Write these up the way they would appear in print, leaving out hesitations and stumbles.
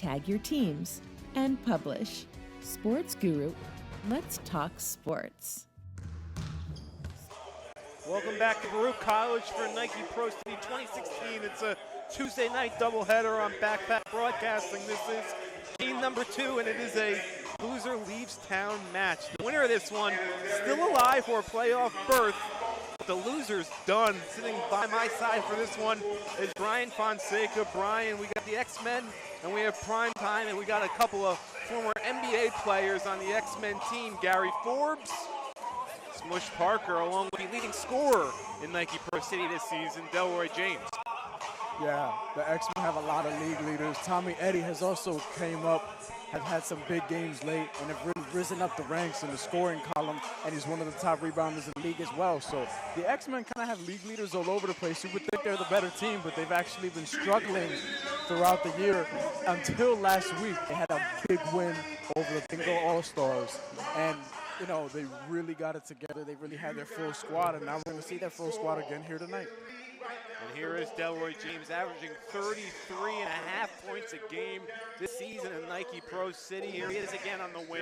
tag your teams, and publish. Sports Guru, let's talk sports. Welcome back to Baruch College for Nike Pro City 2016. It's a Tuesday night doubleheader on Backpack Broadcasting. This is game number 2, and it is a loser leaves town match. The winner of this one still alive for a playoff berth. The loser's done. Sitting by my side for this one is Brian Fonseca. Brian, we got the X-Men and we have Prime Time, and we got a couple of former NBA players on the X-Men team. Gary Forbes, Smush Parker, along with the leading scorer in Nike Pro City this season, Delroy James. Yeah, the X-Men have a lot of league leaders. Tommy Eddy has also came up, have had some big games late, and have really risen up the ranks in the scoring column, and he's one of the top rebounders in the league as well. So the X-Men kind of have league leaders all over the place. You would think they're the better team, but they've actually been struggling throughout the year until last week. They had a big win over the Bengal All-Stars, and you know, they really got it together. They really had their full squad, and now we're going to see their full squad again here tonight. And here is Delroy James averaging 33.5 points a game this season in Nike Pro City. Here he is again on the wing.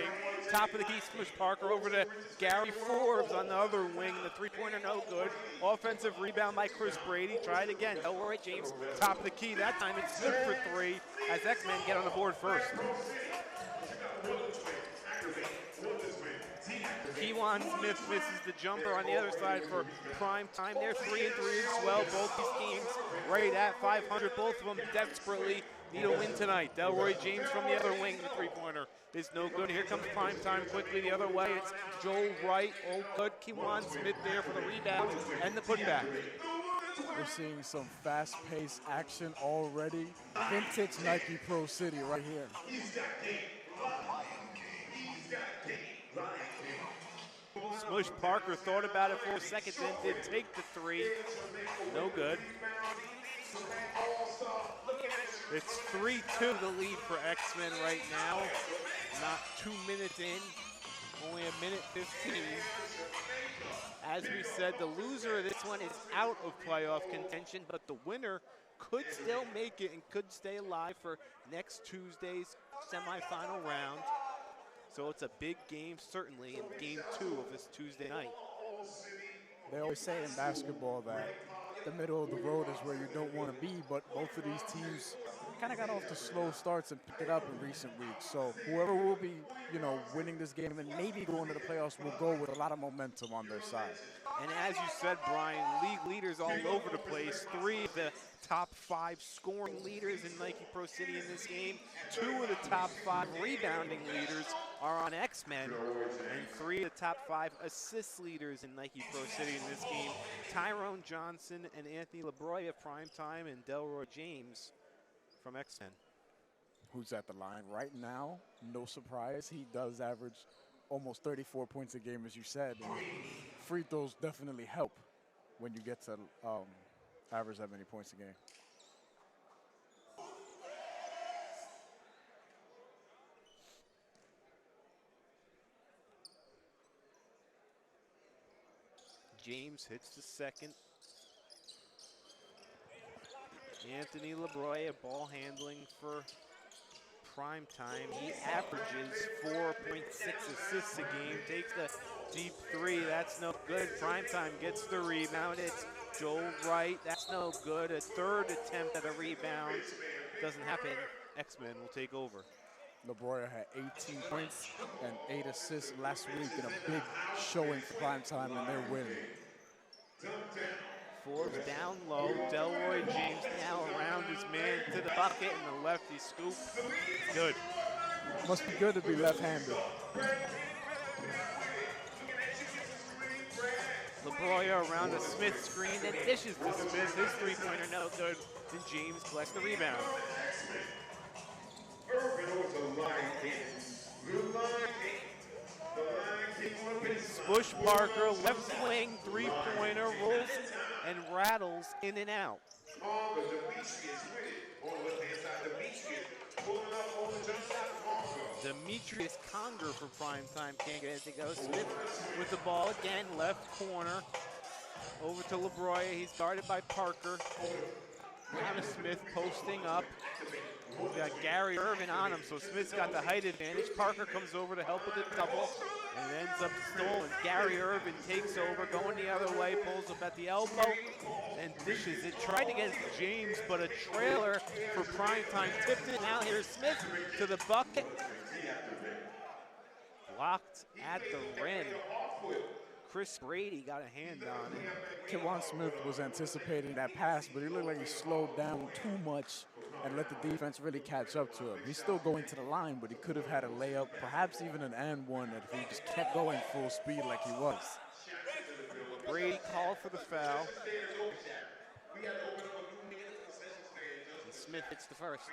Top of the key, Smush Parker over to Gary Forbes on the other wing. The three-pointer no good. Offensive rebound by Chris Brady. Try it again. Delroy James, top of the key. That time it's good for 3 as X-Men get on the board first. Kewan Smith misses the jumper on the other side for Prime Time. They're 3-3 as well. Both these teams right at 500. Both of them desperately need a win tonight. Delroy James from the other wing, the three-pointer is no good. Here comes Prime Time quickly the other way. It's Joel Wright, all good. Kewan Smith there for the rebound and the putback. We're seeing some fast-paced action already. Vintage Nike Pro City right here. Smush Parker thought about it for a second, then did take the 3. No good. It's 3-2 the lead for X-Men right now. Not 2 minutes in, only a minute 15. As we said, the loser of this one is out of playoff contention, but the winner could still make it and could stay alive for next Tuesday's semifinal round. So it's a big game, certainly, in game 2 of this Tuesday night. They always say in basketball that the middle of the road is where you don't want to be, but both of these teams kind of got off to slow starts and picked it up in recent weeks. So whoever will be, winning this game and maybe going to the playoffs will go with a lot of momentum on their side. And as you said, Brian, league leaders all over the place. 3 of the top 5 scoring leaders in Nike Pro City in this game. 2 of the top 5 rebounding leaders are on X-Men. And 3 of the top 5 assist leaders in Nike Pro City in this game. Tyrone Johnson and Anthony LeBroy of Prime Time, and Delroy James from X-Men. Who's at the line right now? No surprise. He does average almost 34 points a game, as you said. And free throws definitely help when you get to average that many points a game. James hits the second. Anthony LeBroy, ball handling for Prime Time. He averages 4.6 assists a game, takes the deep 3, that's no good. Prime Time gets the rebound. It's Joel Wright, that's no good. A third attempt at a rebound. Doesn't happen. X-Men will take over. LeBroy had 18 points and 8 assists last week in a big showing for Prime Time in their win. Forbes down low. Delroy James now around his man to the bucket and the lefty scoop. Good. Must be good to be left-handed. LeBroy around a Smith screen, then dishes to Smith. His three-pointer no good. Then James collects the rebound. Smush Parker, left wing, three-pointer, rolls and rattles in and out. Demetrius Conger for Prime Time can't get it to go. Smith with the ball again, left corner. Over to LeBroy, he's guarded by Parker. Now to Smith posting up. He's got Gary Irvin on him, so Smith's got the height advantage. Parker comes over to help with the double and ends up stolen. Gary Irvin takes over, going the other way, pulls up at the elbow and dishes it. Tried to get James, but a trailer for primetime tipped it. Now here's Smith to the bucket. Blocked at the rim. Chris Brady got a hand on it. Kewan Smith was anticipating that pass, but he looked like he slowed down too much and let the defense really catch up to him. He's still going to the line, but he could have had a layup, perhaps even an and one if he just kept going full speed like he was. Brady called for the foul. And Smith hits the first.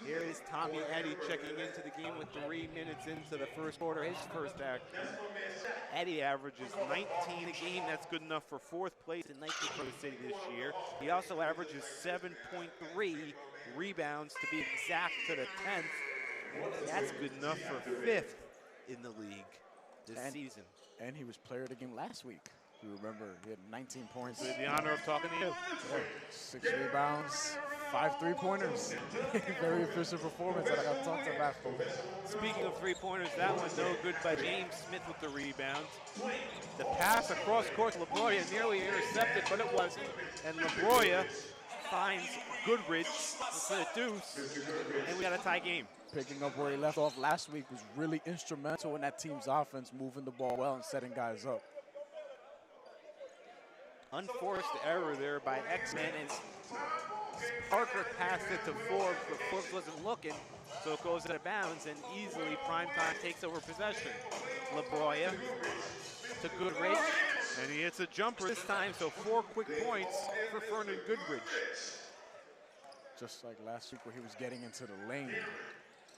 Here is Tommy Eddy checking into the game with 3 minutes into the first quarter, his first act. Eddy averages 19 a game. That's good enough for 4th place in Nike Pro City this year. He also averages 7.3 rebounds to be exact to the 10th. That's good enough for 5th in the league this season. And he was player of the game last week. You remember, he had 19 points. We had the honor of talking to you. Yeah, 6 rebounds, 5 3-pointers. Very efficient performance that I got talked about. Speaking of 3-pointers, that one no good by James Smith with the rebound. The pass across court to LaBroya nearly intercepted, but it wasn't. And LaBroya finds Goodrich for the deuce, and we got a tie game. Picking up where he left off last week was really instrumental in that team's offense, moving the ball well and setting guys up. Unforced error there by X-Men as Parker passed it to Forbes, but Forbes wasn't looking, so it goes out of bounds, and easily Primetime takes over possession. LaBroya to Goodrich, and he hits a jumper this time, so 4 quick points for Fernan Goodrich. Just like last week where he was getting into the lane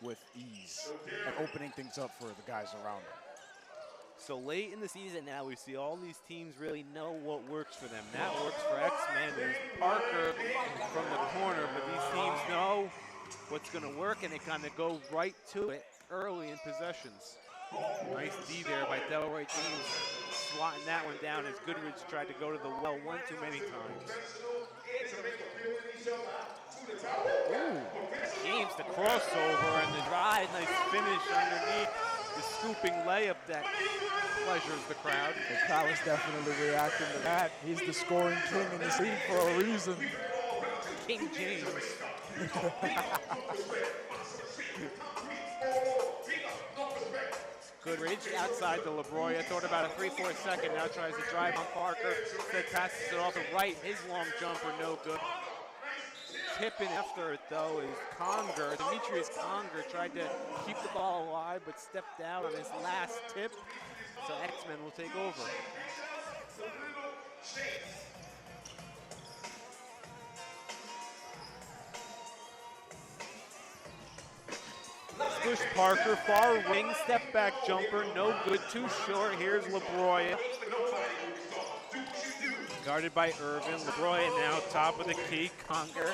with ease and opening things up for the guys around him. So late in the season now, we see all these teams really know what works for them. That works for X-Men. There's Parker from the corner, but these teams know what's going to work, and they kind of go right to it early in possessions. Nice D there by Delroy James, swatting that one down as Goodrich tried to go to the well one too many times. Ooh, James the crossover and the drive, nice finish underneath. The scooping layup that pleasures the crowd. The crowd is definitely reacting to that. He's the scoring king in this league for a reason. King James. Goodrich outside to LaBroya. Thought about a 3-4 second. Now tries to drive on Parker. Instead passes it off the right. His long jumper, no good. Tipping after it, though, is Conger. Demetrius Conger tried to keep the ball alive, but stepped out on his last tip. So X-Men will take over. Push Parker, far wing, step back jumper, no good, too short. Here's LaBroya. Guarded by Irvin. LaBroya now top of the key. Conger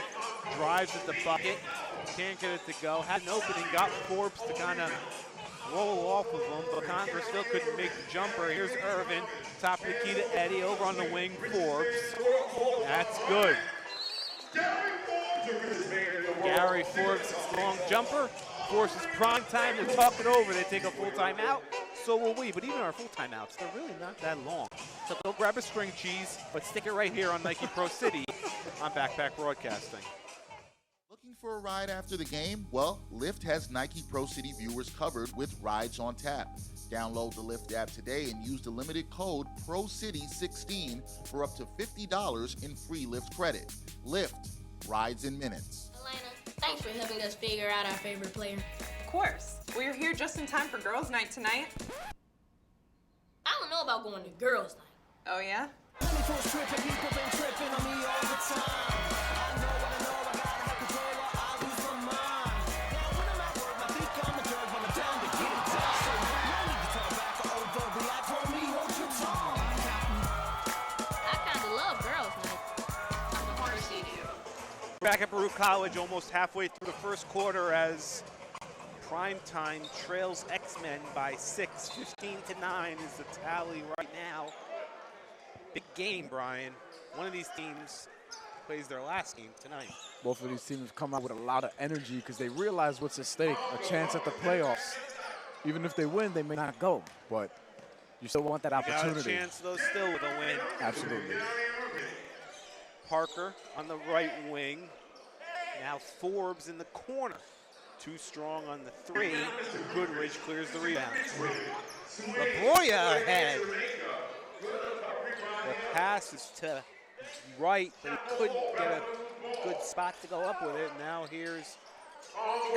drives at the bucket. Can't get it to go. Had an opening, got Forbes to kind of roll off of him, but Conger still couldn't make the jumper. Here's Irvin. Top of the key to Eddy. Over on the wing, Forbes. That's good. Gary Forbes, long jumper. Forces Primetime to talk it over. They take a full timeout. So will we, but even our full timeouts, they're really not that long. So go grab a string cheese, but stick it right here on Nike Pro City on Backpack Broadcasting. Looking for a ride after the game? Well, Lyft has Nike Pro City viewers covered with rides on tap. Download the Lyft app today and use the limited code PROCITY16 for up to $50 in free Lyft credit. Lyft, rides in minutes. Elena, thanks for helping us figure out our favorite player. Of course. Well, you're here just in time for girls' night tonight. I don't know about going to girls' night. Oh, yeah? Back at Baruch College, almost halfway through the first quarter as Primetime trails X-Men by 6. 15-9 is the tally right now. Big game, Brian. One of these teams plays their last game tonight. Both of these teams come out with a lot of energy because they realize what's at stake, a chance at the playoffs. Even if they win, they may not go, but you still want that opportunity. Got a chance, though, still with a win. Absolutely. Parker on the right wing. Now Forbes in the corner. Too strong on the three. Goodrich clears the rebound. LaBroya ahead. The pass is to right, but he couldn't get a good spot to go up with it. Now here's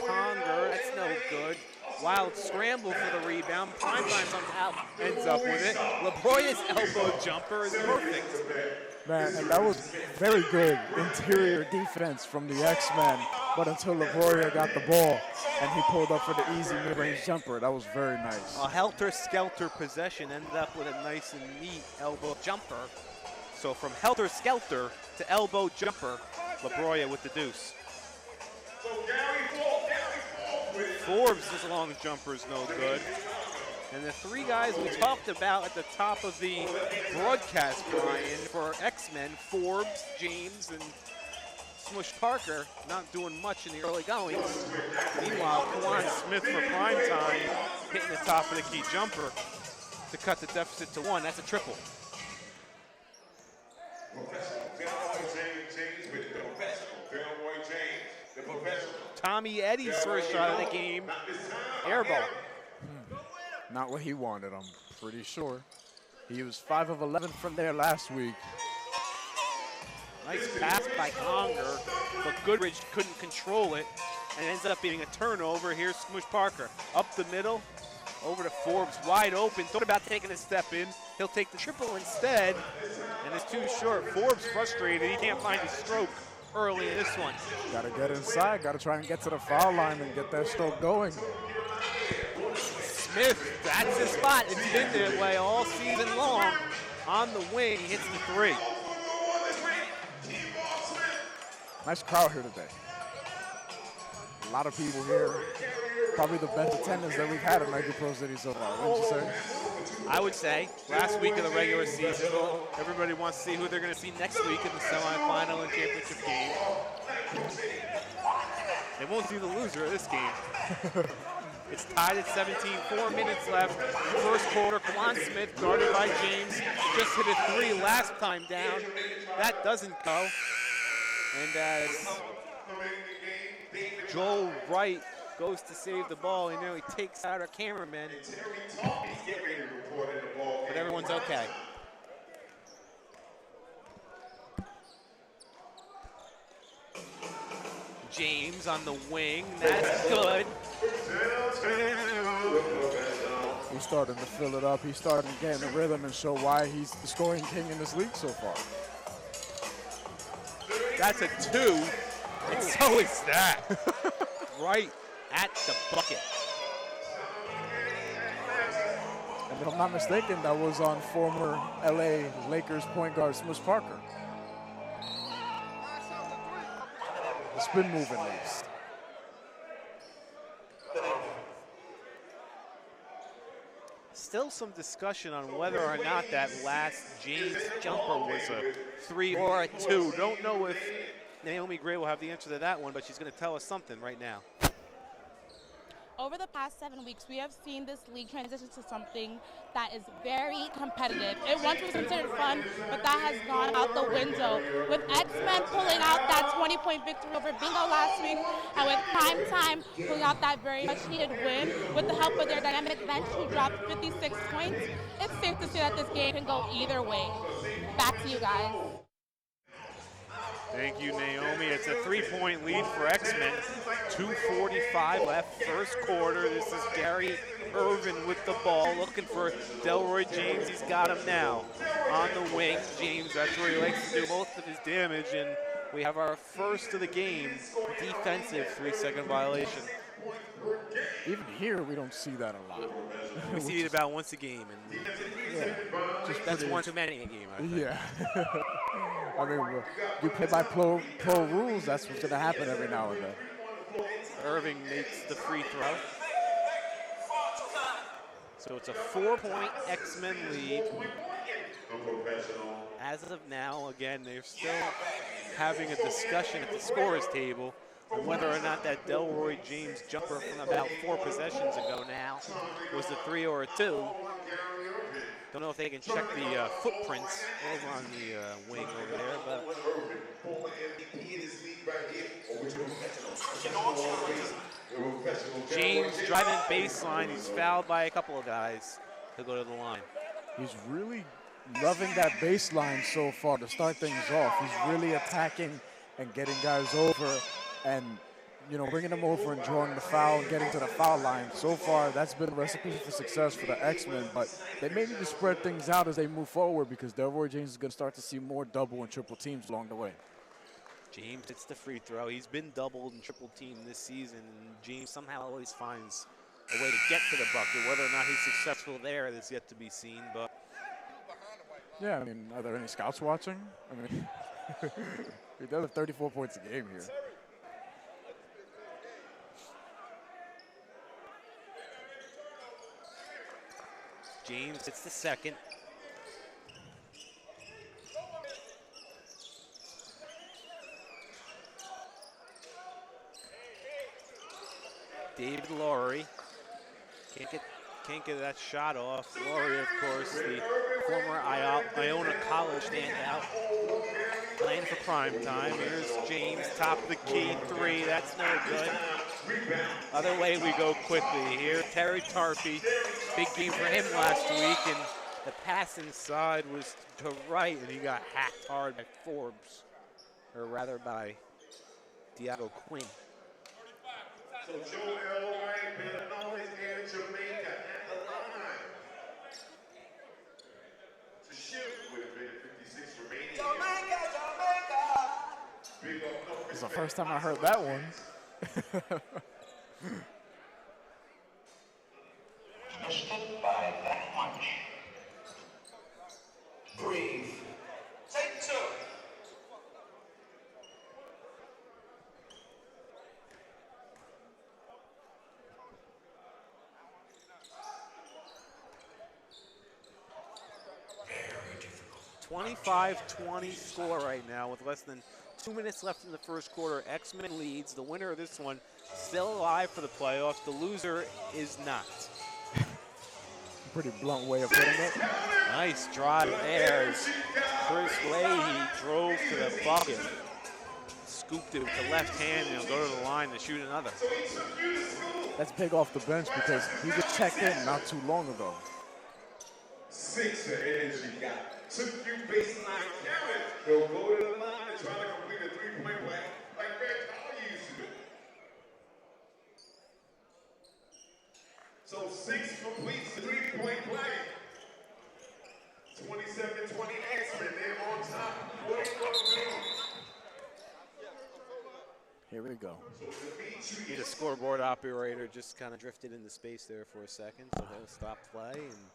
Conger. That's no good. Wild scramble for the rebound. Primetime somehow ends up with it. LaBroya's elbow jumper is perfect. Man, and that was very good interior defense from the X-Men, but until LaBroya got the ball and he pulled up for the easy mid-range jumper, that was very nice. A helter-skelter possession ended up with a nice and neat elbow jumper. So from helter-skelter to elbow jumper, LaBroya with the deuce. Forbes' long jumper is no good. And the three guys we talked about at the top of the broadcast, Brian, for X-Men, Forbes, James, and Smush Parker, not doing much in the early goings. Meanwhile, Kawan Smith for primetime, hitting the top of the key jumper to cut the deficit to 1. That's a triple. Tommy Eddie's first shot of the game, air ball. Not what he wanted, I'm pretty sure. He was 5 of 11 from there last week. Nice pass by Conger, but Goodrich couldn't control it, and it ends up being a turnover. Here's Smush Parker up the middle, over to Forbes, wide open. Thought about taking a step in. He'll take the triple instead, and it's too short. Forbes frustrated. He can't find his stroke early in this one. Got to get inside. Got to try and get to the foul line and get that stroke going. Smith, that's his spot. It's been that way all season long. On the wing, hits the three. Nice crowd here today. A lot of people here. Probably the best attendance that we've had at Nike Pro City so far, wouldn't you say? I would say. Last week of the regular season, everybody wants to see who they're going to see next week in the semifinal and championship game. They won't see the loser of this game. It's tied at 17, 4 minutes left. First quarter, Kawan Smith, guarded by James, just hit a three last time down. That doesn't go. And as Joel Wright goes to save the ball, he nearly takes out our cameraman. But everyone's okay. James on the wing, that's good. He's starting to fill it up. He's starting to get in the rhythm and show why he's the scoring king in this league so far. That's a 2, and so is that. Right at the bucket. And if I'm not mistaken, that was on former LA Lakers point guard Smush Parker. The spin move at least. Still some discussion on whether or not that last James jumper was a 3 or a 2. Don't know if Naomi Gray will have the answer to that one, but she's going to tell us something right now. Over the past 7 weeks, we have seen this league transition to something that is very competitive. It once was considered fun, but that has gone out the window. With X-Men pulling out that 20-point victory over Bingo last week, and with Primetime pulling out that very much-needed win, with the help of their dynamic bench who dropped 56 points, it's safe to say that this game can go either way. Back to you guys. Thank you, Naomi. It's a 3-point lead for X-Men. 2:45 left, first quarter. This is Gary Irvin with the ball, looking for Delroy James. He's got him now. On the wing, James, that's where he likes to do most of his damage, and we have our first of the game, defensive 3-second violation. Even here, we don't see that a lot. We see it about once a game, and that's one too many a game, I think. Yeah. I mean, you play by pro rules, that's what's going to happen every now and then. Irving makes the free throw. So it's a 4-point X-Men lead. As of now, again, they're still having a discussion at the scorer's table on whether or not that Delroy James jumper from about 4 possessions ago now was a 3 or a 2. Don't know if they can check the footprints over on the wing over there, but James driving baseline. He's fouled by a couple of guys. He'll go to the line. He's really loving that baseline so far to start things off. He's really attacking and getting guys over and, you know, bringing them over and drawing the foul and getting to the foul line. So far, that's been a recipe for success for the X-Men, but they may need to spread things out as they move forward because Delroy James is going to start to see more double and triple teams along the way. James hits the free throw. He's been doubled and triple teamed this season, and James somehow always finds a way to get to the bucket. Whether or not he's successful there is yet to be seen, but yeah, I mean, are there any scouts watching? I mean, he does have 34 points a game here. James hits the second. David Laurie can't get that shot off. Laurie, of course, the former Iona College standout, playing for prime time. Here's James, top of the key, 3. That's no good. Other way we go quickly here. Terry Tarpey, big game for him last week, and the pass inside was to right, and he got hacked hard by Forbes, or rather by Diago Quinn. So Joel White, Illinois, and Jamaica at the line to shoot with a minute 56 remaining. Jamaica! Big up, no It's the first time I heard that one. Missed it by that much. Breathe. Take 2. Very difficult. 25-20 score right now with less than 2 minutes left in the first quarter. X-Men leads. The winner of this one still alive for the playoffs. The loser is not. Pretty blunt way of putting it. Nice drive there as Chris Leahy drove to the bucket. Scooped it with the left hand and he'll go to the line to shoot another. That's big off the bench because he was checked in not too long ago. 6 of energy got. Took you baseline carry. He'll go to the line and try to complete a 3-point play like Red Collar used to do. So 6 completes the 3-point play. 27-20 X-Men, they're on top. 44-2. Here we go. Need a scoreboard operator, just kind of drifted into space there for a second, so they'll stop play and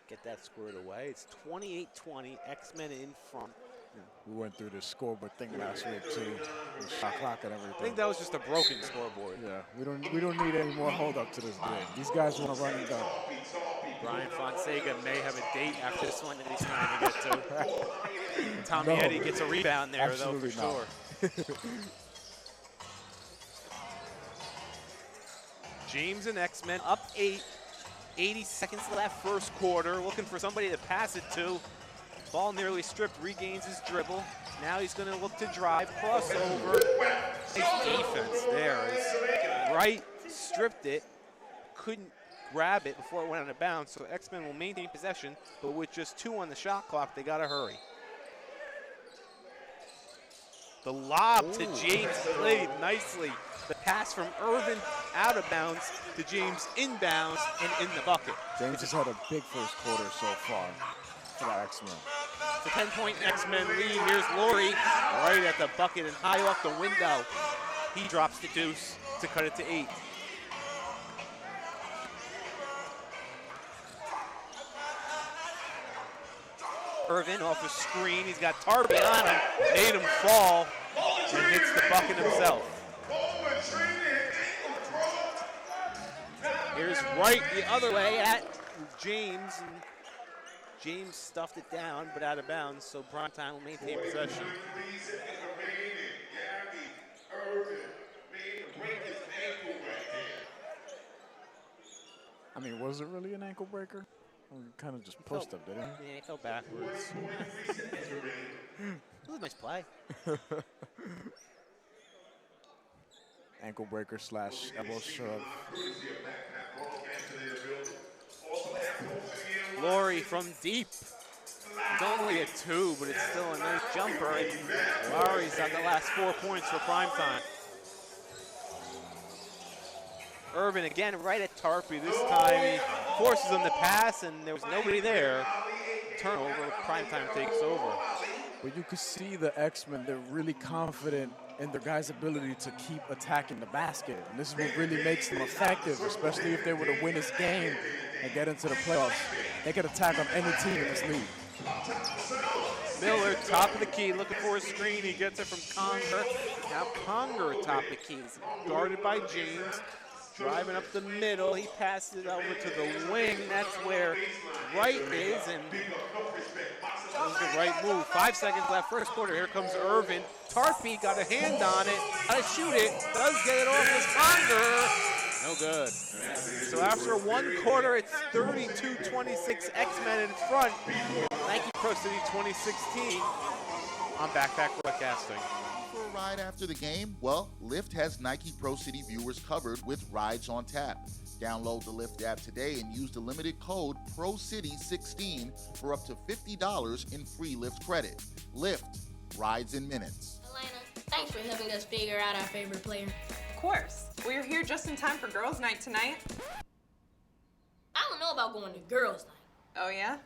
get that squared away. It's 28-20, X-Men in front. We went through the scoreboard thing last week too, the shot clock and everything. I think that was just a broken scoreboard. Yeah, we don't need any more hold up to this game. These guys want to run and gun. Brian Fonseca may have a date after this one that he's trying to get to. Tommy Eddy gets a rebound there though for sure. James and X-Men up 8. 80 seconds left first quarter. Looking for somebody to pass it to. Ball nearly stripped, regains his dribble. Now he's going to look to drive, crossover. Nice defense there. Wright stripped it, couldn't grab it before it went out of bounds, so X-Men will maintain possession, but with just 2 on the shot clock, they got to hurry. The lob to James played nicely. The pass from Irvin out of bounds to James inbounds and in the bucket. James has had a big first quarter so far for the X-Men. It's a 10-point X-Men lead. Here's Laurie right at the bucket and high off the window. He drops the deuce to cut it to 8. Irvin off a screen. He's got Tarby on him. Made him fall and hits the bucket himself. Here's Wright the other way at James. And James stuffed it down, but out of bounds, so Primetime will maintain possession. I mean, was it really an ankle breaker? Kind of just pushed up, didn't he? Yeah, he fell backwards. It was a nice play. Ankle breaker slash elbow shove. Laurie from deep. It's only a 2, but it's still a nice jumper. And Laurie's got the last 4 points for Primetime. Irvin again right at Tarpey. This time he forces him to pass, and there was nobody there. Turnover, Primetime takes over. But you could see the X-Men, they're really confident in their guys' ability to keep attacking the basket. And this is what really makes them effective, especially if they were to win this game and get into the playoffs. They could attack on any team in this league. Miller, top of the key, looking for a screen. He gets it from Conger. Now Conger, top of the key. He's guarded by James. Driving up the middle, he passes it over to the wing. That's where Wright is, and that was the right move. 5 seconds left, first quarter. Here comes Irvin. Tarpey got a hand on it, got to shoot it, does get it off as Conger. No good. So after 1 quarter, it's 32-26, X-Men in front. Nike Pro City 2016 on Backpack Broadcasting. For a ride after the game? Well, Lyft has Nike Pro City viewers covered with Rides on Tap. Download the Lyft app today and use the limited code PROCITY16 for up to $50 in free Lyft credit. Lyft, rides in minutes. Elena, thanks for helping us figure out our favorite player. Of course. We're here just in time for girls' night tonight. I don't know about going to girls' night. Oh, yeah?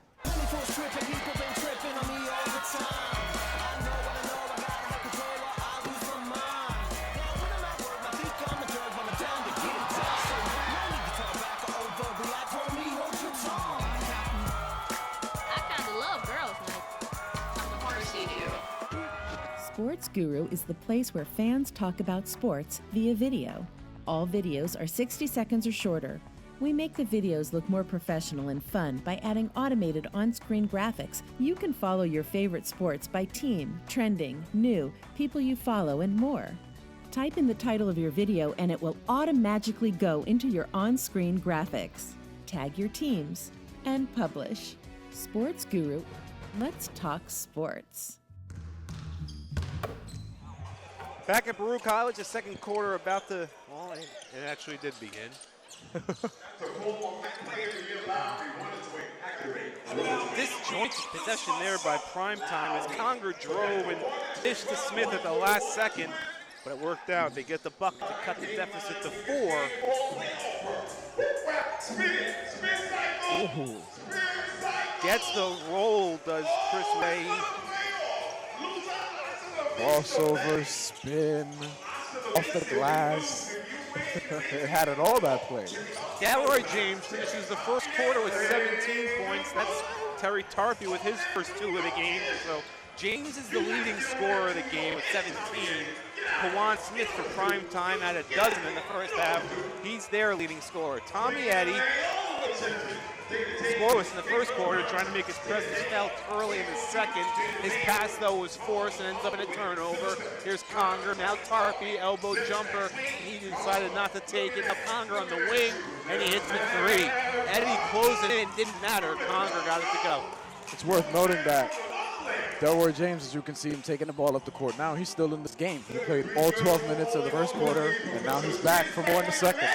Sports Guru is the place where fans talk about sports via video. All videos are 60 seconds or shorter. We make the videos look more professional and fun by adding automated on-screen graphics. You can follow your favorite sports by team, trending, new, people you follow, and more. Type in the title of your video and it will automatically go into your on-screen graphics. Tag your teams and publish. Sports Guru, let's talk sports. Back at Baruch College, the second quarter about to, well, it actually did begin. Disjointed possession there by Primetime as Conger drove and dished to Smith at the last second, but it worked out. They get the bucket to cut the deficit to 4. Ooh. Gets the roll, does Chris Ray. Crossover, spin, off the glass. It had it all that play. Gallroy James finishes the first quarter with 17 points. That's Terry Tarpey with his first 2 of the game. So James is the leading scorer of the game with 17. Kawan Smith for Primetime had a dozen in the first half. He's their leading scorer. Tommy Eddy, scoreless in the first quarter, trying to make his presence felt early in the second. His pass, though, was forced and ends up in a turnover. Here's Conger, now Tarpey, elbow jumper. He decided not to take it. Now Conger on the wing, and he hits the 3. Eddy closed it in, didn't matter. Conger got it to go. It's worth noting that Delroy James, as you can see him taking the ball up the court now, he's still in this game. He played all 12 minutes of the first quarter, and now he's back for more in the second.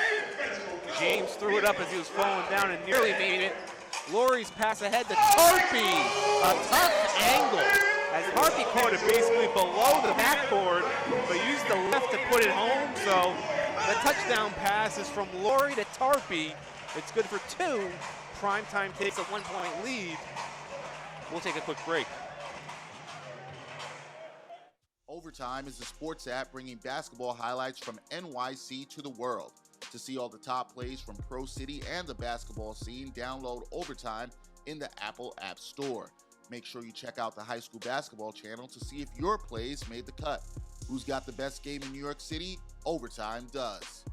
James threw it up as he was falling down and nearly made it. Laurie's pass ahead to Tarpey. A tough angle as Tarpey caught it basically below the backboard, but used the left to put it home. So the touchdown pass is from Laurie to Tarpey. It's good for 2. Primetime takes a 1-point lead. We'll take a quick break. Overtime is the sports app bringing basketball highlights from NYC to the world. To see all the top plays from Pro City and the basketball scene, download Overtime in the Apple App Store. Make sure you check out the High School Basketball channel to see if your plays made the cut. Who's got the best game in New York City? Overtime does.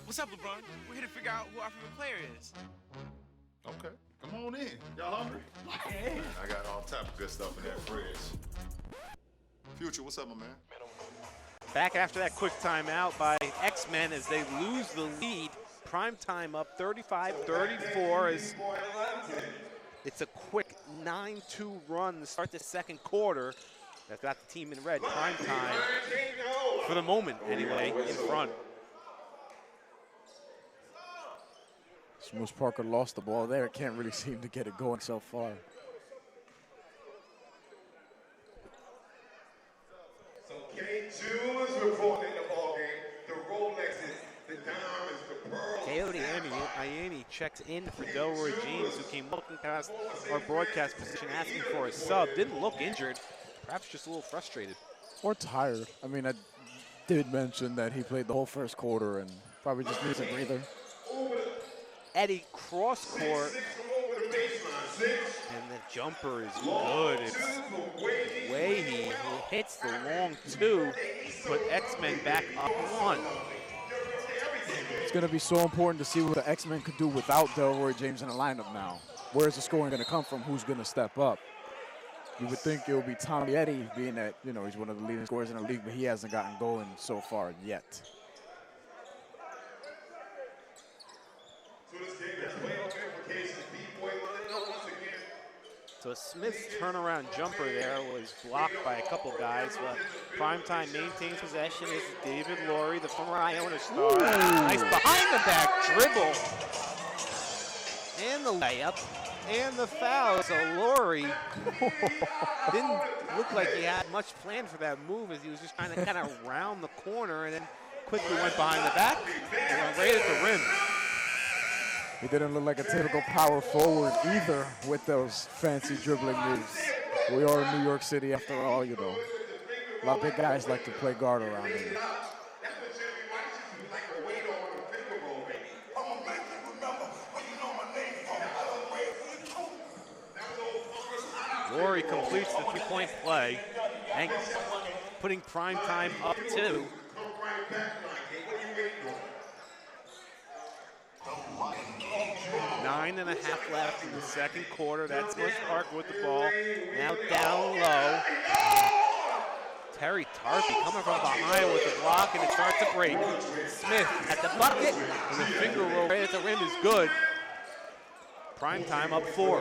What's up, LeBron? We're here to figure out who our favorite player is. Okay. Come on in. Y'all hungry? Yeah. I got all type of good stuff in that fridge. Future, what's up, my man? Back after that quick timeout by X-Men as they lose the lead. Prime time up 35-34 as it's a quick 9-2 run to start the second quarter. That's got the team in red. Prime time, for the moment anyway, in front. Smush Parker lost the ball there. Can't really seem to get it going so far. So K2 is reporting the ball game. The Rolexes, the diamonds, the pearls. Coyote Ianni checks in for Delroy James, who came looking past our broadcast position asking for a sub. Didn't look injured, perhaps just a little frustrated. Or tired. I mean, I did mention that he played the whole first quarter and probably just needs a breather. Eddie cross court, and the jumper is good. It's Wahey who hits the long two, put X-Men back up one. It's going to be so important to see what the X-Men could do without Delroy James in the lineup now. Where's the scoring going to come from? Who's going to step up? You would think it would be Tommy Eddy, being that, you know, he's one of the leading scorers in the league, but he hasn't gotten going so far yet. So Smith's turnaround jumper there was blocked by a couple guys, but Primetime maintains possession is David Laurie, the former Iona star. Ooh. Nice behind the back dribble. And the layup and the foul. So Laurie didn't look like he had much planned for that move, as he was just trying to kind of round the corner and then quickly went behind the back and went right at the rim. He didn't look like a typical power forward either with those fancy dribbling moves. We are in New York City after all, you know. A lot of big guys like to play guard around here. Laurie completes the three-point play and putting Primetime up 2. 9.5 left in the second quarter. That's Smush Parker with the ball. Now down low. Terry Tarpey coming from behind with the block, and it starts to break. Smith at the bucket, and the finger roll right at the rim is good. Primetime up 4.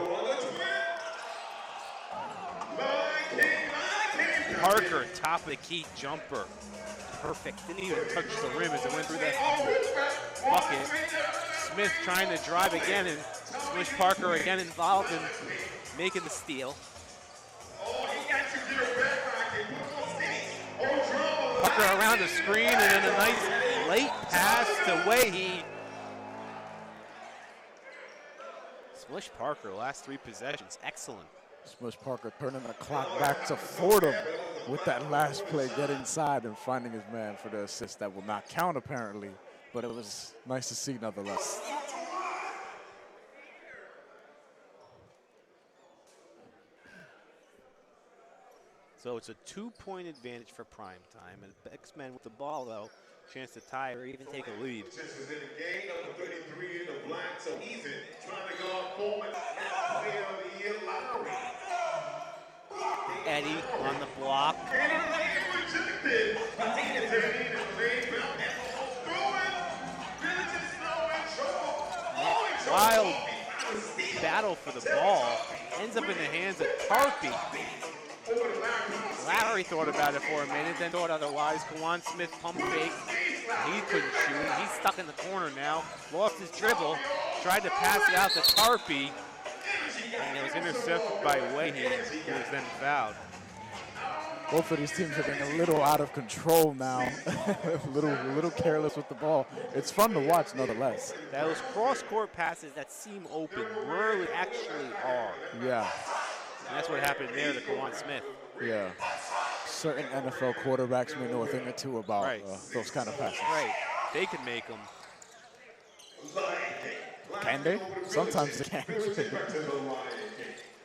Parker, top of the key jumper. Perfect. Didn't even touch the rim as it went through that bucket. Smith trying to drive again, and Smush Parker again involved in making the steal. Parker around the screen, and then a nice late pass to Wahey. Smush Parker, last 3 possessions, excellent. Smush Parker turning the clock back to Fordham with that last play, get inside and finding his man for the assist that will not count apparently, but it was nice to see nonetheless. So it's a 2-point advantage for Primetime, and X-Men with the ball though, chance to tie or even take a lead. This is in the game, number 33 in the black, so he's in, trying to go up forward. Player of the year, Lowry. Eddie on the block. Wild battle for the ball. Ends up in the hands of Tarpey. Lowry thought about it for a minute, then thought otherwise. Kawan Smith pump fake. He couldn't shoot. He's stuck in the corner now. Lost his dribble. Tried to pass it out to Tarpey. And it was intercepted by Wahey, who was then fouled. Both of these teams are getting a little out of control now. a little careless with the ball. It's fun to watch nonetheless. Those cross-court passes that seem open rarely actually are. Yeah. And that's what happened there to Kawan Smith. Yeah. Certain NFL quarterbacks may know a thing or two about those kind of passes. Right. They can make them. Can they? Sometimes they can.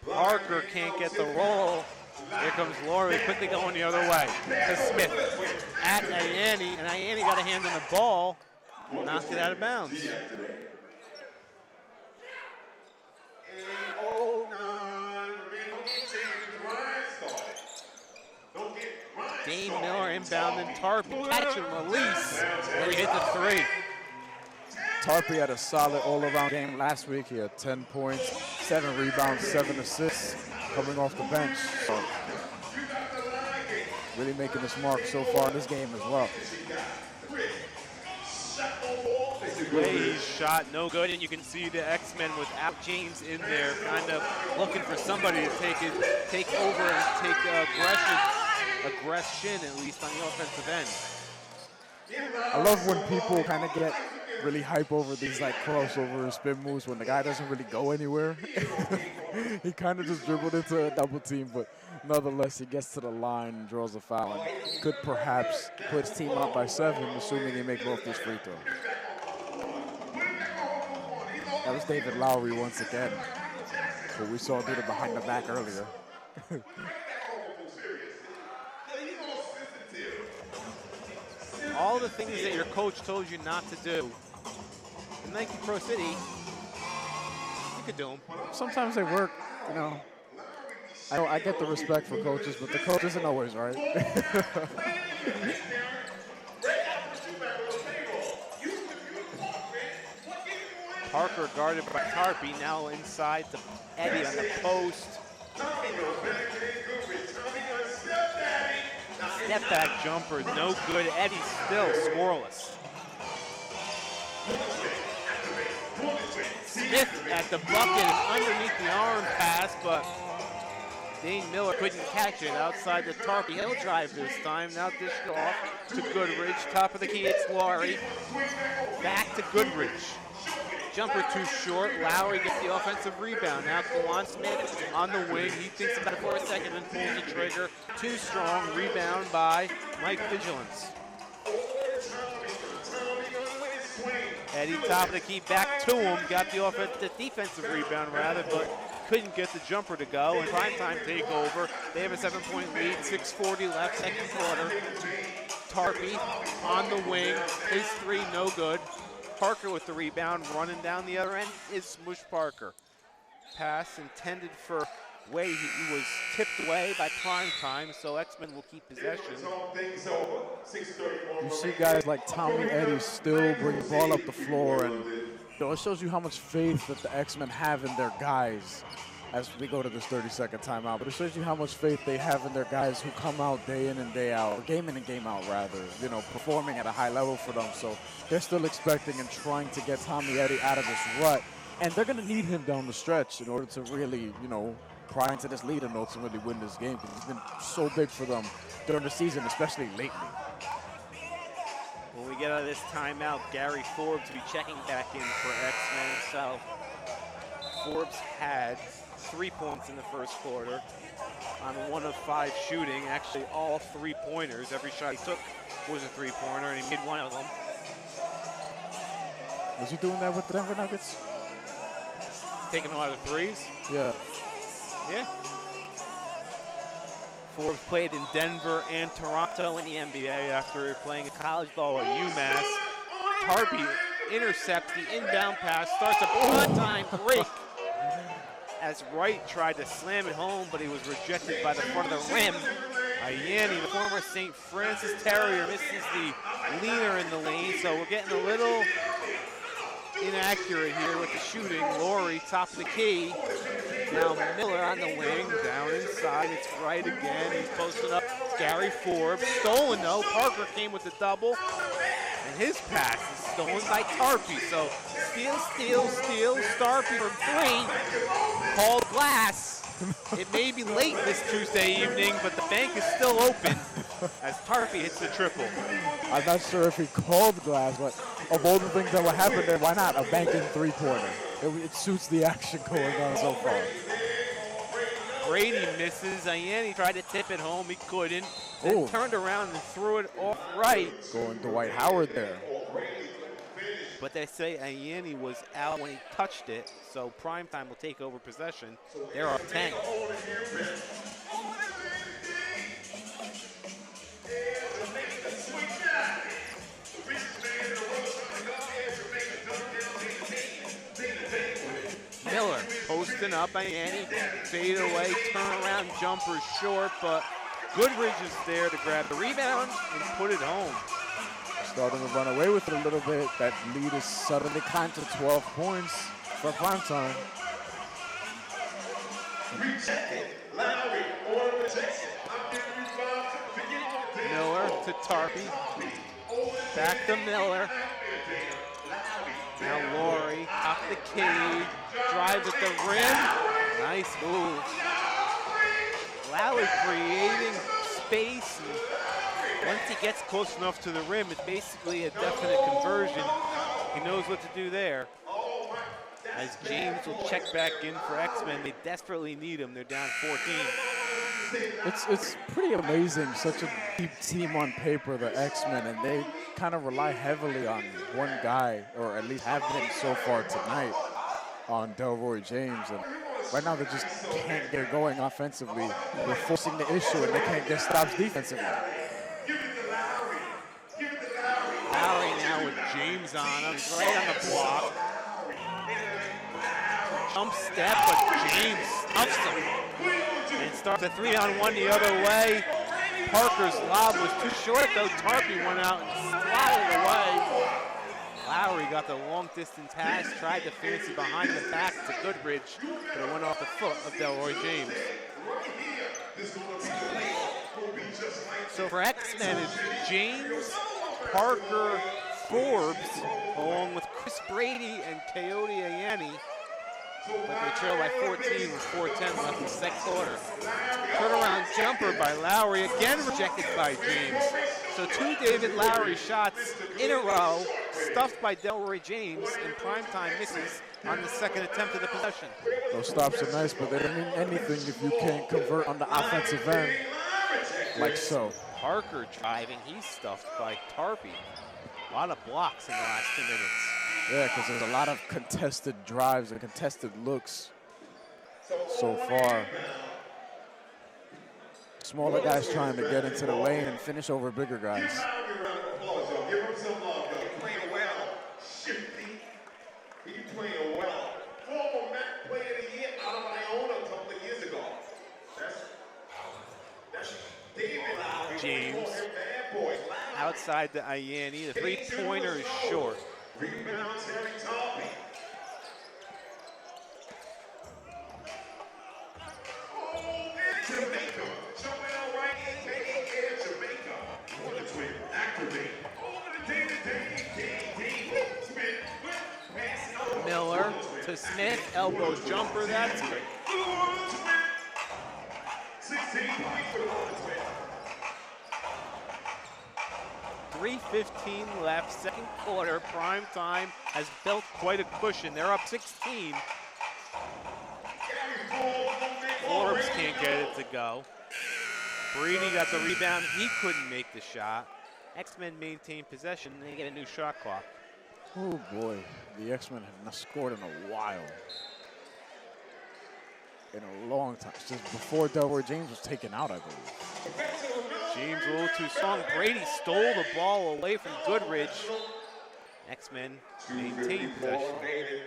Parker can't get the roll. Here comes Laurie quickly going the other way to Smith at Ianni, and Ianni got a hand on the ball and knocked it out of bounds. Dane Miller inbound and Tarpey catch and release. And he hit the three. Tarpey had a solid all-around game last week. He had 10 points, 7 rebounds, 7 assists coming off the bench. So really making his mark so far in this game as well. His shot no good, and you can see the X-Men without James in there, kind of looking for somebody to take over and take aggression at least on the offensive end. I love when people kind of get really hype over these like crossover spin moves when the guy doesn't really go anywhere. He kind of just dribbled into a double team, but nonetheless he gets to the line and draws a foul and could perhaps put his team up by 7, assuming he makes both these free throws. That was David Lowry once again, who we saw do the behind the back earlier. All the things that your coach told you not to do. In Nike Pro City, you could do them. Sometimes they work, you know. I get the respect for coaches, but the coach isn't always right. Parker guarded by Tarpey, now inside to Eddie on the post. Step back jumper, no good. Eddie still scoreless. Smith at the bucket, underneath the arm pass, but Dane Miller couldn't catch it outside the Tarpey. He'll drive this time, now dished off to Goodrich. Top of the key, it's Lowry. Back to Goodrich. Jumper too short. Lowry gets the offensive rebound. Now Kawan Smith on the wing. He thinks about it for a second and pulls the trigger. Too strong. Rebound by Mike Vigilance. Eddie, top of the key, back to him. Got the defensive rebound rather, but couldn't get the jumper to go. And primetime takeover. They have a 7-point lead. 6:40 left, second quarter. Tarpey on the wing. His three, no good. Parker with the rebound, running down the other end is Smush Parker. Pass intended for Way. He was tipped away by Primetime, so X-Men will keep possession. You see guys like Tommy Eddy still bring the ball up the floor, and it shows you how much faith that the X-Men have in their guys as we go to this 30-second timeout. But it shows you how much faith they have in their guys who come out day in and day out, or game in and game out rather, you know, performing at a high level for them. So they're still expecting and trying to get Tommy Eddy out of this rut. And they're going to need him down the stretch in order to really, you know, pry into this lead and ultimately win this game, because he's been so big for them during the season, especially lately. When we get out of this timeout, Gary Forbes will be checking back in for X-Men. So Forbes had 3 points in the first quarter on 1 of 5 shooting. Actually, all 3-pointers. Every shot he took was a 3-pointer, and he made 1 of them. Was he doing that with the Denver Nuggets? Taking a lot of threes? Yeah. Yeah. Forbes played in Denver and Toronto in the NBA after playing college ball at UMass. Tarpey intercepts the inbound pass, starts a one-time break as Wright tried to slam it home, but he was rejected by the front of the rim. Ayani, the former St. Francis Terrier, misses the leaner in the lane, so we're getting a little inaccurate here with the shooting. Lowry, top of the key. Now Miller on the wing, down inside. It's Wright again. He's posted up. Gary Forbes, stolen though. Parker came with the double, and his pass is stolen by Tarpey. So steal. Tarpey from 3. Called glass. It may be late this Tuesday evening, but the bank is still open as Tarpey hits the triple. I'm not sure if he called glass, but of all the things that would happen there, why not a banking 3-pointer? It suits the action going on so far. Brady misses. Ayani tried to tip it home. He couldn't. Then turned around and threw it off Wright. Going Dwight Howard there. But they say Ayani was out when he touched it, so Primetime will take over possession. They're up 10. Miller posting up, Ayani, fade away, turn around, jumper short, but Goodridge is there to grab the rebound and put it home. Starting to run away with it a little bit. That lead is suddenly climbed to 12 points for primetime. Miller to Tarpey. Back to Miller. Now Laurie off the cage. Drives at the rim. Nice move. Lowry creating space. Once he gets close enough to the rim, it's basically a definite conversion. He knows what to do there. As James will check back in for X-Men, they desperately need him. They're down 14. It's pretty amazing, such a deep team on paper, the X-Men, and they kind of rely heavily on one guy, or at least have been so far tonight, on Delroy James. And right now they just can't get going offensively. They're forcing the issue and they can't get stops defensively. Lowry now with James on him, right on the block. Jump step, but James stuffs him. And starts a 3-on-1 the other way. Parker's lob was too short, though. Tarpey went out and slotted away. Lowry got the long distance pass, tried to fancy behind the back to Goodridge, but it went off the foot of Delroy James. So for X-Men, it's James, Parker, Forbes, along with Chris Brady and Coyote Ayani. But they trail by 14 with 4:10 left in the second quarter. Turnaround jumper by Lowry, again rejected by James. So two David Lowry shots in a row, stuffed by Delroy James, and primetime misses on the second attempt of the possession. Those stops are nice, but they don't mean anything if you can't convert on the offensive end, like so. Parker driving, he's stuffed by Tarpey. A lot of blocks in the last 2 minutes. Yeah, because there's a lot of contested drives and contested looks so far. Smaller guys trying to get into the lane and finish over bigger guys. Give him some love, though. He's playing well. Shifty. He's playing well. Former MAC Player of the Year out of Iona a couple of years ago. That's David Lowry. James outside the Ayani. The three-pointer is short. Rebound, Terry Tarpey. Jamaica. Somewhere right in Jamaica. On the twin. Activate. Miller to Smith. Elbow jumper. That's great. 16 points for the twin. 3:15 left, second quarter. Prime time has built quite a cushion. They're up 16. Forbes can't get it to go. Brady got the rebound. He couldn't make the shot. X-Men maintain possession, and they get a new shot clock. Oh boy, the X-Men have not scored in a while. In a long time, since before Delroy James was taken out, I believe. James a little too strong. Brady stole the ball away from Goodridge. X-Men maintain possession.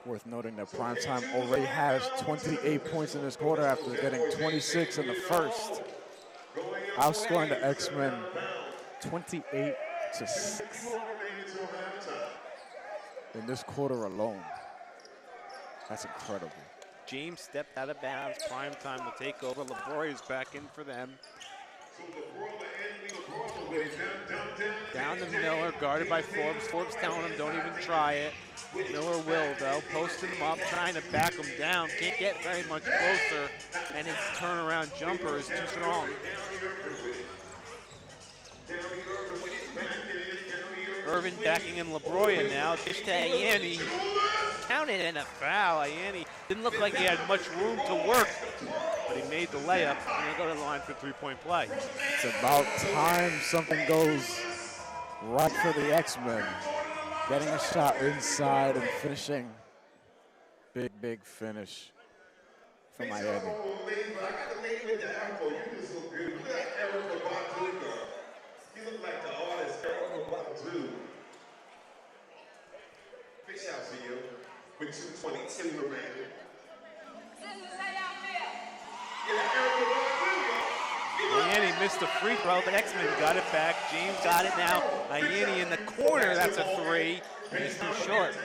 Worth noting that Primetime already has 28 points in this quarter after getting 26 in the first. Outscoring the X-Men 28-6 in this quarter alone. That's incredible. James stepped out of bounds. Primetime will take over. LeBroy is back in for them. Down to Miller, guarded by Forbes. Forbes telling him don't even try it. Miller will, though. Posting him up, trying to back him down. Can't get very much closer, and his turnaround jumper is too strong. Irvin backing in LeBroy now. Dish to Ayani. Counted in a foul. Ayani didn't look like he had much room to work, but he made the layup, and they go to the line for three-point play. It's about time something goes right for the X-Men. Getting a shot inside and finishing. Big, big finish from Miami. I got the name in the afro. You just look good. Look at Erica Badu, girl. You look like the artist Erica Badu. Big shout to you. with 2:22 remaining. Ayeni missed a free throw, but X-Men got it back. James got it now. Ayeni in the corner, that's a 3. He's too short.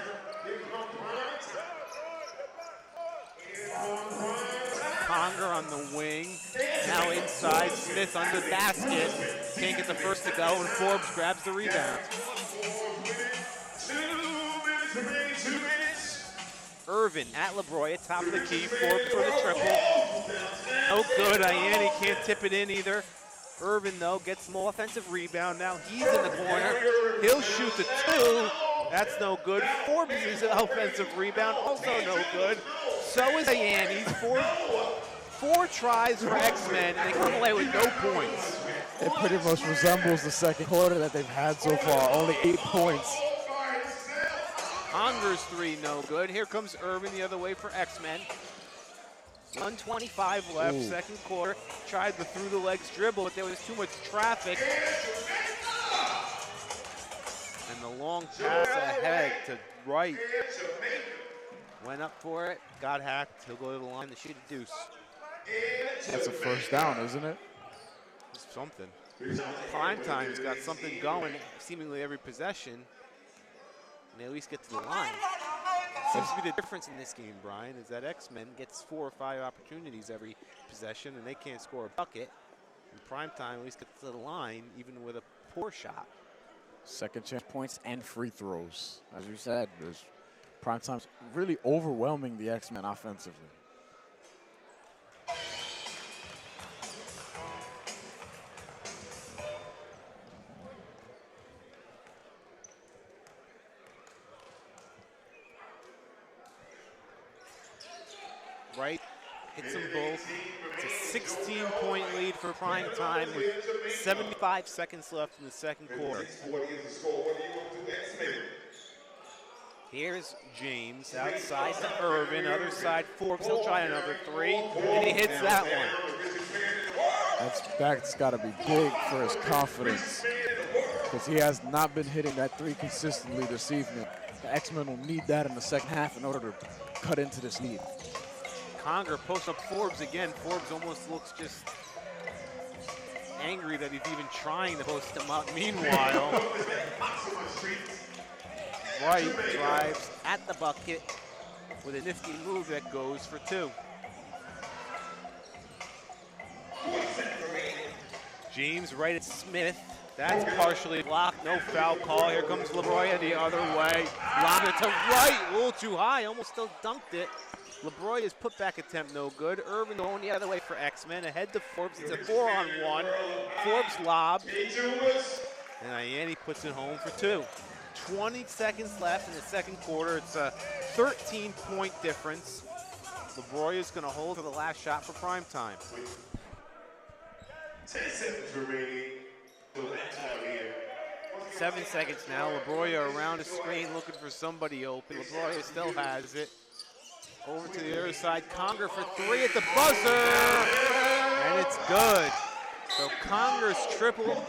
Conger on the wing. Now inside, Smith under the basket. Can't get the first to go, and Forbes grabs the rebound. 2 minutes remaining, 2 minutes. Irvin at LaBroya, top of the key. Forbes for the triple. No good. Ayeni can't tip it in either. Irvin, though, gets some offensive rebound. Now he's in the corner. He'll shoot the 2. That's no good. Forbes is an offensive rebound. Also no good. So is Ayeni. Four tries for X-Men, and they come away with no points. It pretty much resembles the second quarter that they've had so far. Only 8 points. Conger's 3 no good. Here comes Irvin the other way for X-Men. 1:25 left, second quarter. Tried the through the legs dribble, but there was too much traffic. And the long pass ahead to Wright. Went up for it, got hacked. He'll go to the line to shoot a deuce. That's a first down, isn't it? It's something. Primetime's got something going seemingly every possession. And they at least get to the line. Seems to be the difference in this game, Brian, is that X-Men gets 4 or 5 opportunities every possession, and they can't score a bucket. And Primetime at least gets to the line, even with a poor shot. Second chance points and free throws. As you said, Primetime's really overwhelming the X-Men offensively. Wright hits them both. It's a 16-point lead for Primetime with 75 seconds left in the second quarter. Here's James outside to Irvin, other side Forbes. He'll try another 3, and he hits that one. That's got to be big for his confidence, because he has not been hitting that 3 consistently this evening. The X-Men will need that in the second half in order to cut into this lead. Conger posts up Forbes again. Forbes almost looks just angry that he's even trying to post him up. Meanwhile, Wright drives at the bucket with a nifty move that goes for 2. James right at Smith. That's partially blocked. No foul call. Here comes LaBroya the other way. Lob it to Wright. A little too high. Almost still dunked it. LaBroya's putback attempt no good. Irvin going the other way for X-Men. Ahead to Forbes. It's a 4-on-1. Forbes lob. And Ayeni puts it home for 2. 20 seconds left in the second quarter. It's a 13-point difference. LaBroya's going to hold for the last shot for Primetime. 10 seconds remaining. 7 seconds now. LaBroya around the screen looking for somebody open. LaBroya still has it. Over to the other side. Conger for 3 at the buzzer. And it's good. So Conger's triple,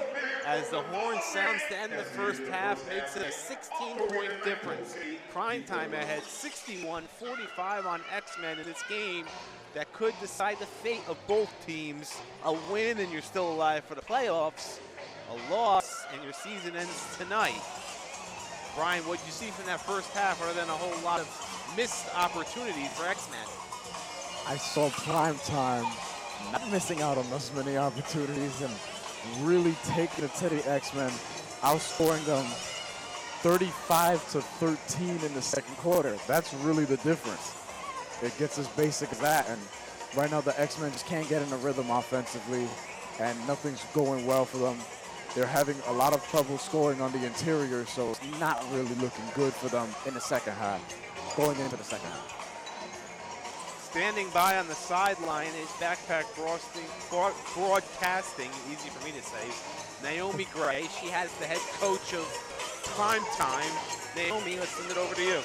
as the horn sounds to end the first half, makes it a 16-point difference. Primetime ahead 61-45 on X-Men in this game that could decide the fate of both teams. A win and you're still alive for the playoffs. A loss and your season ends tonight. Brian, what did you see from that first half other than a whole lot of missed opportunities for X-Men? I saw Primetime not missing out on those many opportunities and really taking it to the X-Men, outscoring them 35-13 in the second quarter. That's really the difference. It gets as basic as that, and right now the X-Men just can't get in a rhythm offensively, and nothing's going well for them. They're having a lot of trouble scoring on the interior, so it's not really looking good for them in the second half, going into the second half. Standing by on the sideline is Backpack Broadcasting, easy for me to say, Naomi Gray. She has the head coach of Primetime. Naomi, let's send it over to you.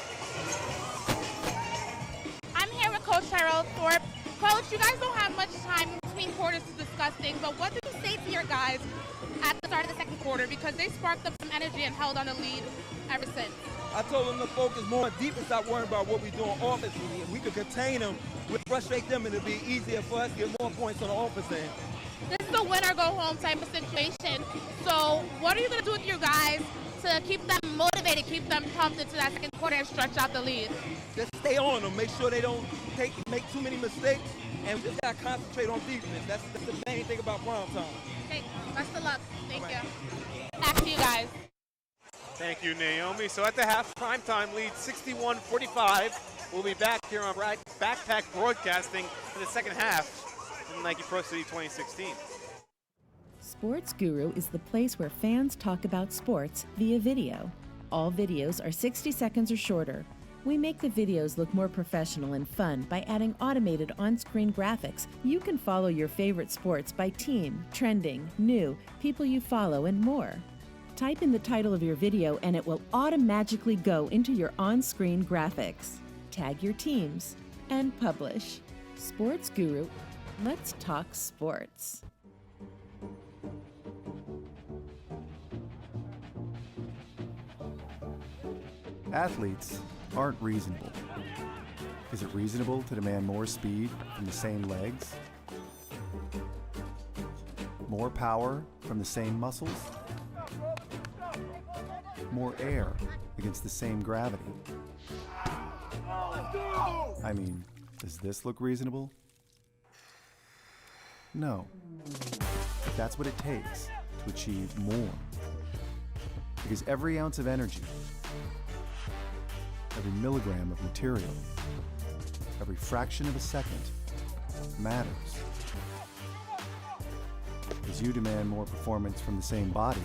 I'm here with Coach Cheryl Thorpe. Coach, you guys don't have much time between quarters to discuss things, but what did you say to your guys at the start of the second quarter? Because they sparked up some energy and held on the lead ever since. I told them to focus more on defense, stop worrying about what we're doing offensively. If we could contain them, we'd frustrate them, and it'd be easier for us to get more points on the offense end. This is a winner-go-home type of situation. So what are you going to do with your guys to keep them motivated, keep them pumped into that second quarter and stretch out the lead? Just stay on them, make sure they don't make too many mistakes, and we just got to concentrate on defense. That's the main thing about prime time. Okay, best of luck. Thank you. Back to you guys. Thank you, Naomi. So at the half, primetime lead 61-45. We'll be back here on Backpack Broadcasting for the second half from Nike Pro City 2016. Sports Guru is the place where fans talk about sports via video. All videos are 60 seconds or shorter. We make the videos look more professional and fun by adding automated on-screen graphics. You can follow your favorite sports by team, trending, new, people you follow, and more. Type in the title of your video and it will automatically go into your on-screen graphics. Tag your teams and publish. Sports Guru, let's talk sports. Athletes aren't reasonable. Is it reasonable to demand more speed from the same legs? More power from the same muscles? More air against the same gravity? I mean, does this look reasonable? No. But that's what it takes to achieve more. Because every ounce of energy, every milligram of material, every fraction of a second matters. As you demand more performance from the same body,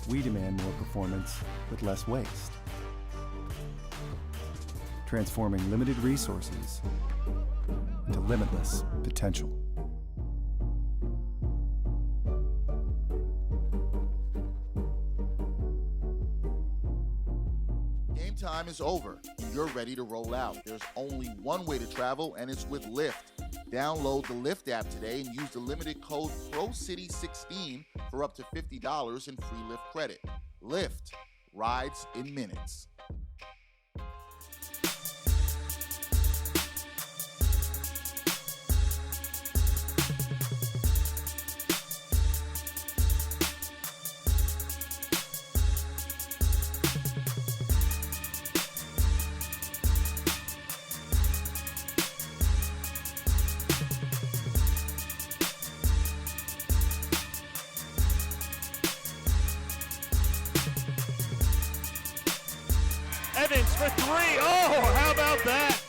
we demand more performance with less waste. Transforming limited resources into limitless potential. Game time is over. You're ready to roll out. There's only one way to travel, and it's with Lyft. Download the Lyft app today and use the limited code PROCITY16 for up to $50 in free Lyft credit. Lyft, rides in minutes. Evans for three. Oh, how about that?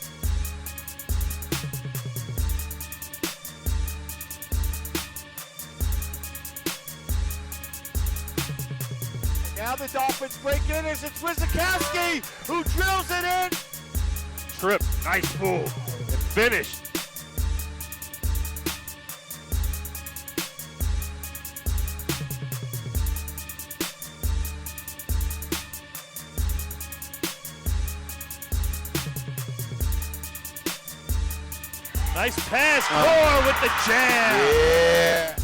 And now the Dolphins break in as it's Wizakowski who drills it in. Trip, nice move, and finished. Nice pass, Core with the jam. Yeah.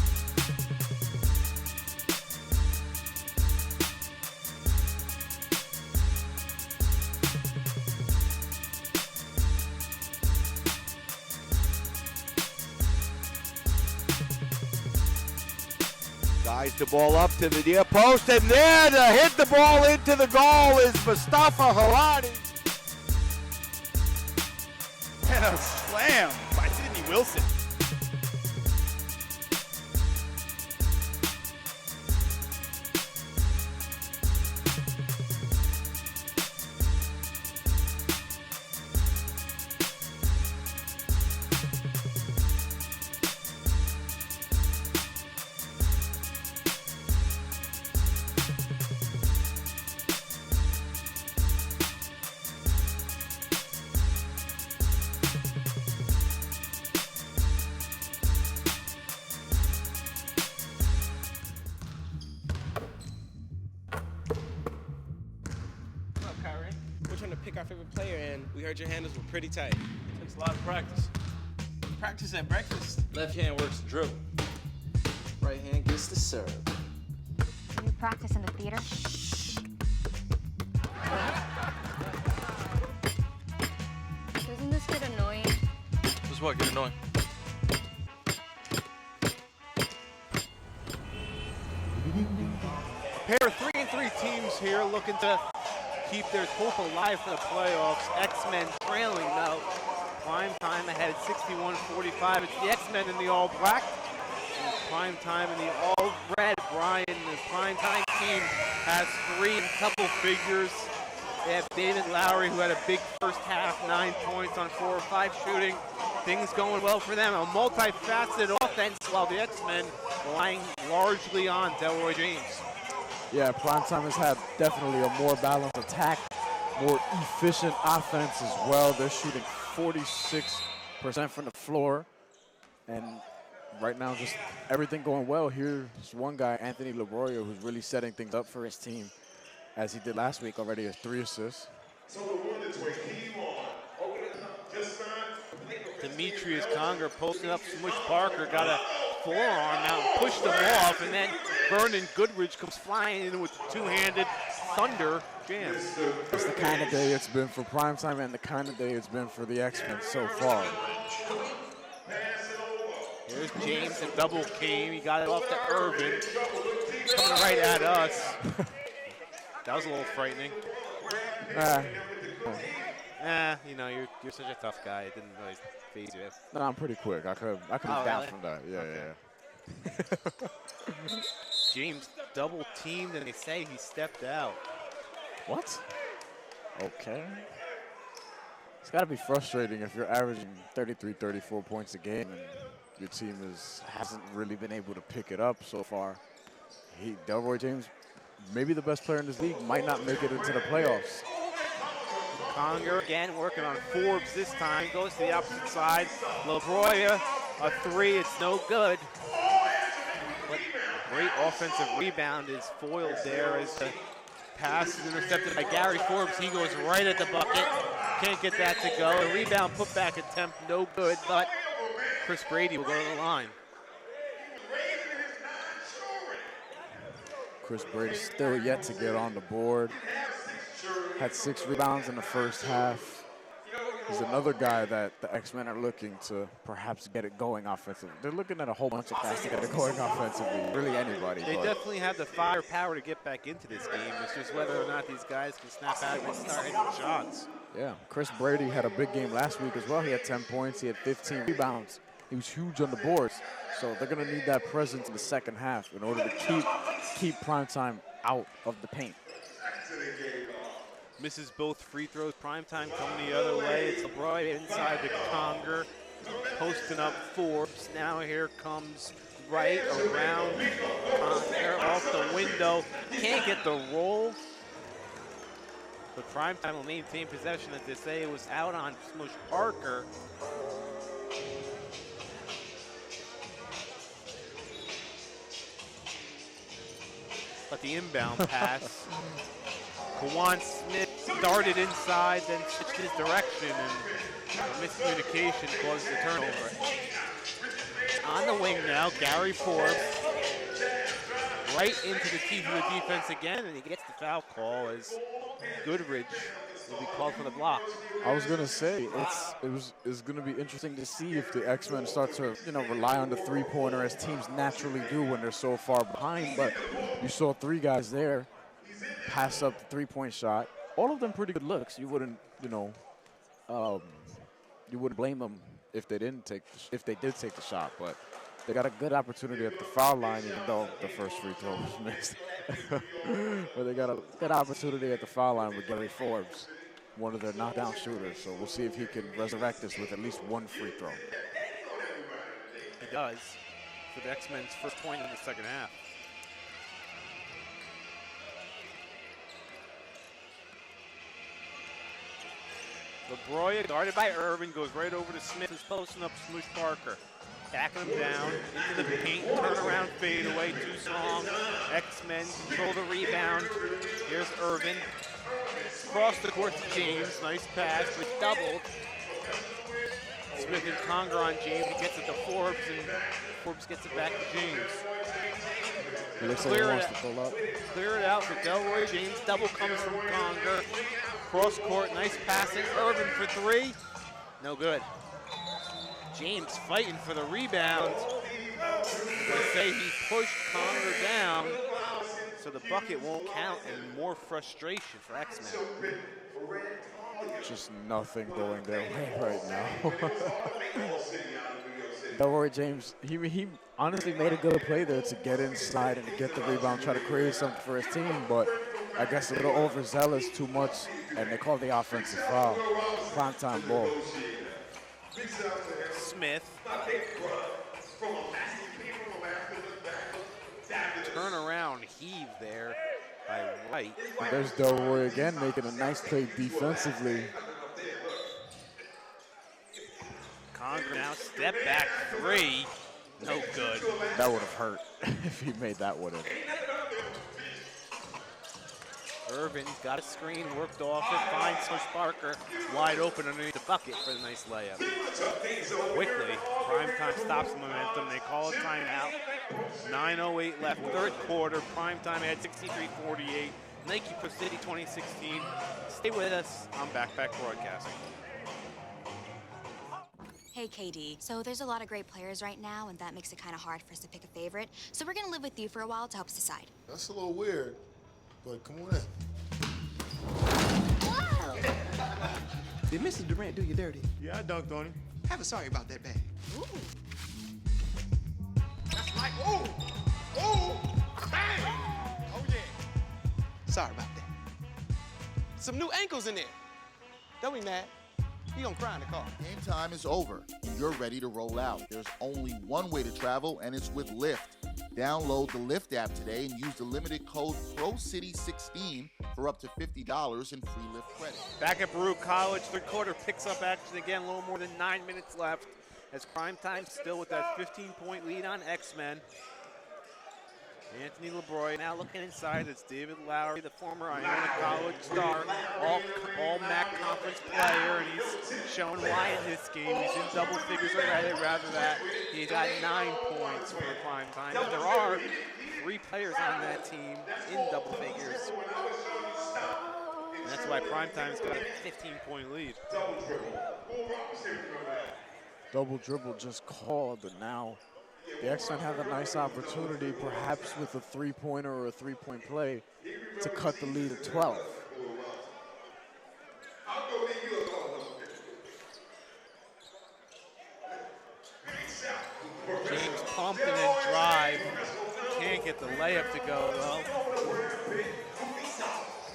Guys the ball up to the near post, and there to hit the ball into the goal is Mustafa Harani. And a slam by Sidney Wilson. Pick our favorite player, and we heard your handles were pretty tight. It takes a lot of practice. Practice at breakfast. Left hand works the dribble. Right hand gets the serve. Do you practice in the theater? Just what? Get annoying. A pair of 3-3 teams here looking to keep their hope alive for the playoffs. X-Men trailing though. Prime time ahead at 61-45. It's the X-Men in the all-black. Prime time in the all-red. Brian, the prime time team, has 3 in double figures. They have David Lowry, who had a big first half, 9 points on 4 or 5 shooting. Things going well for them. A multifaceted offense, while the X-Men relying largely on Delroy James. Yeah, Primetime has had definitely a more balanced attack, more efficient offense as well. They're shooting 46% from the floor. And right now, just everything going well. Here's one guy, Anthony Labroya, who's really setting things up for his team, as he did last week already, with 3 assists. So the one that's where he won. Over the top, just signed. Demetrius Conger posting up Smush Parker, got a forearm out and pushed him off, and then Vernon Goodrich comes flying in with two-handed thunder jam. It's the kind of day it's been for Primetime and the kind of day it's been for the X-Men so far. Here's James, a double came. He got it off to Irvin. Coming right at us. That was a little frightening. You know, you're such a tough guy. It didn't really phase you. No, I'm pretty quick. I could adapt from that. Yeah, okay. James double teamed, and they say he stepped out. What? Okay. It's got to be frustrating if you're averaging 33, 34 points a game and your team hasn't really been able to pick it up so far. Delroy James, maybe the best player in this league, might not make it into the playoffs. Conger again working on Forbes this time. Goes to the opposite side. Labroya, a 3. It's no good. But great offensive rebound is foiled there as the pass is intercepted by Gary Forbes. He goes right at the bucket. Can't get that to go. A rebound putback attempt, no good, but Chris Brady will go to the line. Chris Brady still yet to get on the board. Had 6 rebounds in the first half. He's another guy that the X-Men are looking to perhaps get it going offensively. They're looking at a whole bunch of guys to get it going offensively. Really anybody. They definitely have the firepower to get back into this game. It's just whether or not these guys can snap out and start hitting shots. Yeah, Chris Brady had a big game last week as well. He had 10 points. He had 15 rebounds. He was huge on the boards. So they're going to need that presence in the second half in order to keep Primetime out of the paint. Misses both free throws. Primetime coming the other way. It's Labroya inside to Conger. Posting up Forbes. Now here comes right around Conger off the window. Can't get the roll. But Primetime will maintain possession as they say it was out on Smush Parker. But the inbound pass. Kawan Smith started inside, then switched his direction, and miscommunication caused the turnover. On the wing now, Gary Forbes. Right into the teeth of the defense again, and he gets the foul call as Goodrich will be called for the block. I was going to say, it's going to be interesting to see if the X-Men start to, rely on the three-pointer as teams naturally do when they're so far behind. But you saw 3 guys there pass up the three-point shot. All of them pretty good looks. You wouldn't, you wouldn't blame them if they did take the shot. But they got a good opportunity at the foul line, even though the first free throw was missed. But they got a good opportunity at the foul line with Gary Forbes, one of their knockdown shooters. So we'll see if he can resurrect this with at least 1 free throw. He does for the X-Men's first point in the second half. Labroya, guarded by Irvin, goes right over to Smith, who's posting up Smush Parker. Backing him down into the paint, turnaround fadeaway, too strong. X-Men control the rebound. Here's Irvin. Across the court to James, nice pass, but doubled. Smith and Conger on James, he gets it to Forbes, and Forbes gets it back to James. He looks like he wants to pull up. Clear it out for Delroy James, double comes from Conger. Cross court, nice passing. Irvin for 3. No good. James fighting for the rebound. They say he pushed Conger down, so the bucket won't count, and more frustration for X-Men. Just nothing going their way right now. Delroy James, he honestly made a good play there to get inside and to get the rebound, try to create something for his team, but I guess a little overzealous, too much, and they called the offensive foul. Primetime ball. Smith. Turnaround heave there by White. And there's Delroy again making a nice play defensively. Conger now step back three. No good. That would have hurt if he made that one in. Irvin's got a screen, worked off it, finds Smush Parker wide open underneath the bucket for the nice layup. Quickly, Primetime stops the momentum. They call a timeout. 9:08 left, third quarter. Primetime had 63-48. Nike Pro City 2016. Stay with us on Backpack Broadcasting. Hey, KD. So there's a lot of great players right now, and that makes it kind of hard for us to pick a favorite. So we're going to live with you for a while to help us decide. That's a little weird, but come on in. Wow! Did Mrs. Durant do you dirty? Yeah, I dunked on him. Have a sorry about that bag. Ooh. That's like, ooh, bang! Oh, yeah. Sorry about that. Some new ankles in there. Don't be mad. You gonna cry in the car. Game time is over, and you're ready to roll out. There's only one way to travel, and it's with Lyft. Download the Lyft app today and use the limited code PROCITY16 for up to $50 in free Lyft credit. Back at Baruch College, third quarter picks up action again, a little more than 9 minutes left, as Primetime still with that 15-point lead on X-Men. Anthony LeBroy now looking inside. It's David Lowry, the former Iona College star, all MAC conference player, and he's showing why in this game. He's in double figures already. Rather that, he's got 9 points for Primetime. But there are 3 players on that team in double figures. And that's why Primetime's got a 15-point lead. Double dribble just called, and now the X-Men have a nice opportunity, perhaps with a three-pointer or a three-point play, to cut the lead to 12. James pumping and drive. Can't get the layup to go, though.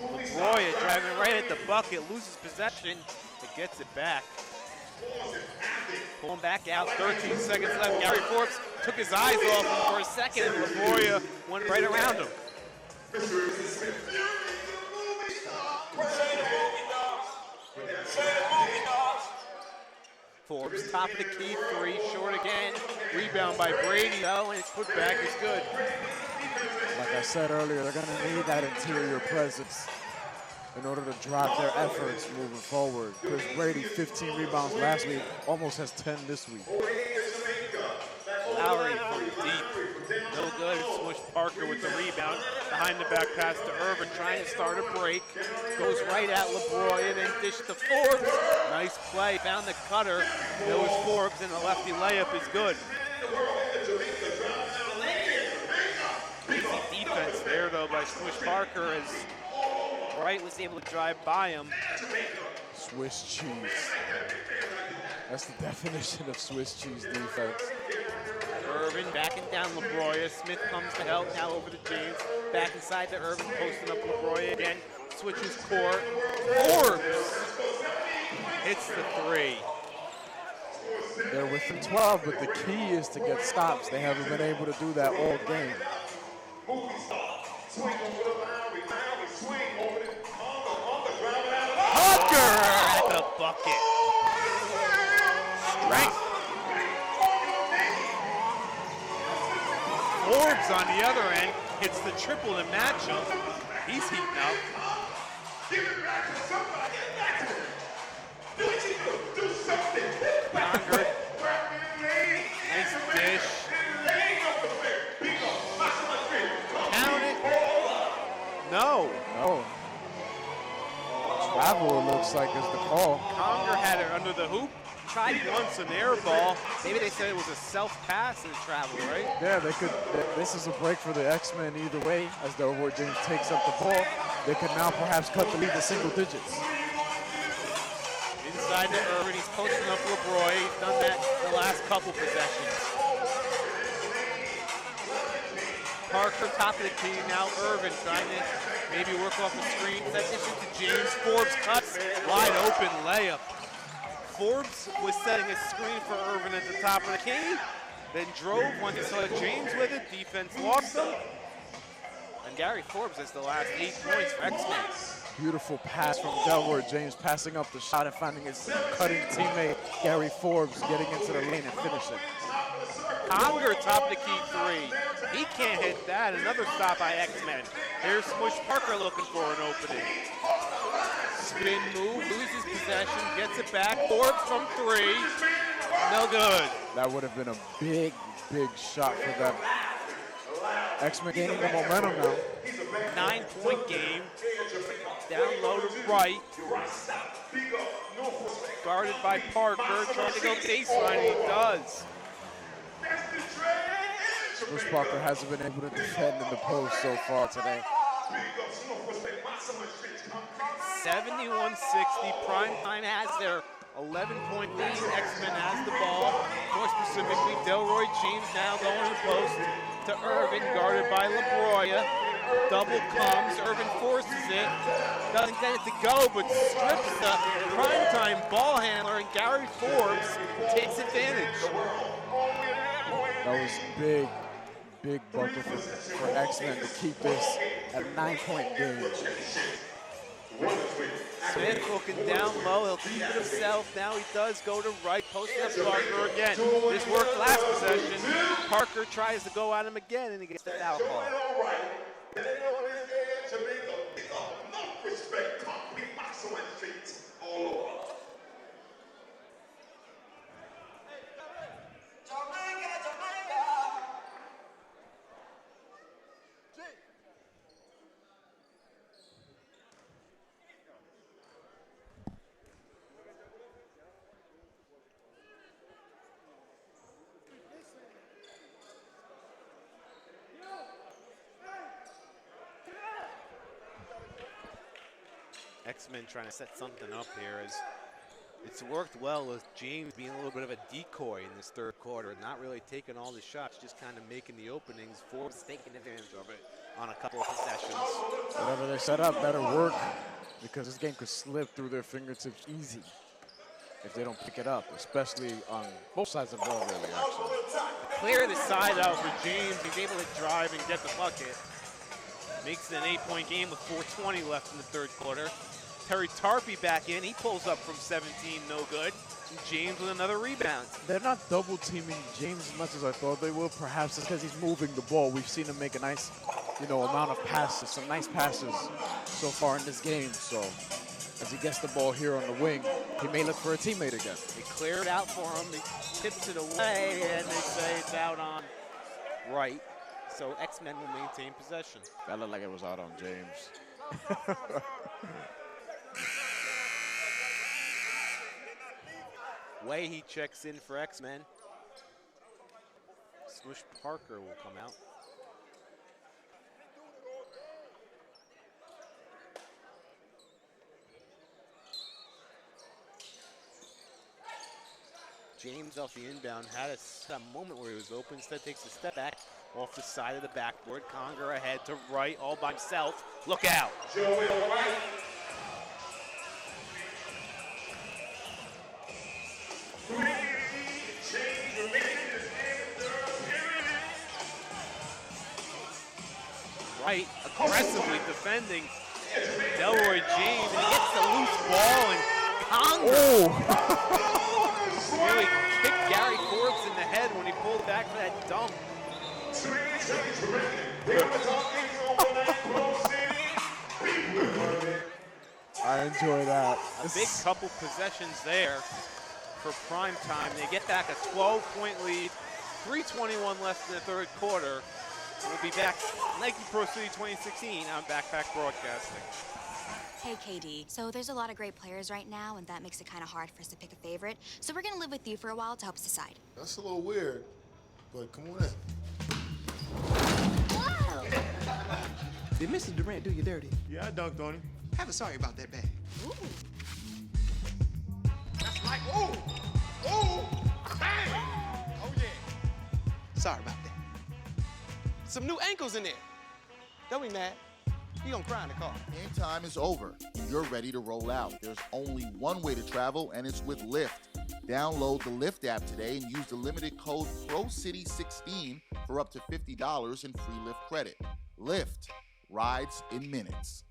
LeBroy driving right at the bucket, loses possession, but gets it back. Pulling back out, 13 seconds left. Gary Forbes took his eyes off him for a second, and LeBroy went right around him. Forbes, top of the key, three, short again. Rebound by Brady, though, and his putback is good. Like I said earlier, they're going to need that interior presence in order to drive their efforts moving forward. Chris Brady, 15 rebounds last week, almost has 10 this week. Lowry from deep, no good. Smush Parker with the rebound. Behind the back pass to Irvin, trying to start a break. Goes right at LeBroy and then dish to Forbes. Nice play, found the cutter. It was Forbes, and the lefty layup is good. Easy defense there, though, by Smush Parker as Wright was able to drive by him. Swiss cheese. That's the definition of Swiss cheese defense. Irvin backing down LeBroy. Smith comes to help, now over to James. Back inside to Irvin, posting up LeBroy again. Switches court. Forbes hits the three. They're within 12, but the key is to get stops. They haven't been able to do that all game. Parker at the bucket. Strength. Forbes on the other end hits the triple to match him. He's heating up. Conger. Nice dish. Count it. No. No. Travel, it looks like, is the call. Conger had it under the hoop. tried once an air ball. Maybe they said it was a self-pass and travel, right? Yeah, this is a break for the X-Men either way. As Delroy James takes up the ball, they could now perhaps cut the lead to single digits. Inside to Irvin, he's posting up LeBroy. He's done that the last couple possessions. Parker, top of the key, now Irvin trying to maybe work off the screen. That dish into James. Forbes cuts, wide open layup. Forbes was setting a screen for Irvin at the top of the key, then drove once he saw James with it. Defense lost him. And Gary Forbes has the last 8 points for X-Men. Beautiful pass from Delroy James, passing up the shot and finding his cutting teammate, Gary Forbes, getting into the lane and finishing. Conger, top of the key three. He can't hit that. Another stop by X-Men. Here's Smush Parker looking for an opening. Spin move, loses possession, gets it back. Forbes from three. No good. That would have been a big, big shot for them. X-Men gaining the momentum now. 9-point game. Down low to right. Guarded by Parker, trying to go baseline, he does. Bruce Parker hasn't been able to defend in the post so far today. 71-60, Primetime has their 11-point lead. X-Men has the ball. More specifically, Delroy James now going to the post to Irvin, guarded by LeBroy. Double comes, Irvin forces it, doesn't get it to go, but strips the Primetime ball handler, and Gary Forbes takes advantage. That was big, big bucket for X-Men to keep this at a 9-point game. Smith looking down low, he'll keep it himself. Now he does go to right, posting up Parker again. This worked last possession. Parker tries to go at him again, and he gets the foul call. X-Men trying to set something up here as it's worked well with James being a little bit of a decoy in this third quarter, not really taking all the shots, just kind of making the openings. Forbes taking advantage of it on a couple of possessions. Whatever they set up better work, because this game could slip through their fingertips easy if they don't pick it up, especially on both sides of the ball, really, actually. Clear the side out for James. He's able to drive and get the bucket. Makes it an 8-point game with 4:20 left in the third quarter. Terry Tarpey back in. He pulls up from 17, no good. And James with another rebound. They're not double teaming James as much as I thought they would. Perhaps it's because he's moving the ball. We've seen him make a nice, amount of passes, some nice passes so far in this game. So as he gets the ball here on the wing, he may look for a teammate again. They clear it out for him. He tips it away, and they say it's out on right. So X-Men will maintain possession. That looked like it was out on James. Way he checks in for X-Men. Smush Parker will come out. James off the inbound had a moment where he was open, instead takes a step back off the side of the backboard. Conger ahead to right all by himself. Look out. Right, aggressively defending Delroy James, and he gets the loose ball, and Conger really kicked Gary Forbes in the head when he pulled back for that dunk. I enjoy that. A big couple possessions there for Primetime. They get back a 12-point lead, 3:21 left in the third quarter. We'll be back Nike Pro City 2016 on Backpack Broadcasting. Hey, KD. So there's a lot of great players right now, and that makes it kind of hard for us to pick a favorite. So we're gonna live with you for a while to help us decide. That's a little weird, but come on in. Wow! Did Mr. Durant do you dirty? Yeah, I dunked on him. Have a sorry about that bag. Ooh. That's like, ooh, bang. Oh, yeah. Sorry about that. Some new ankles in there. Don't be mad. You gonna cry in the car. Game time is over, and you're ready to roll out. There's only one way to travel, and it's with Lyft. Download the Lyft app today and use the limited code PROCITY16 for up to $50 in free Lyft credit. Lyft, rides in minutes.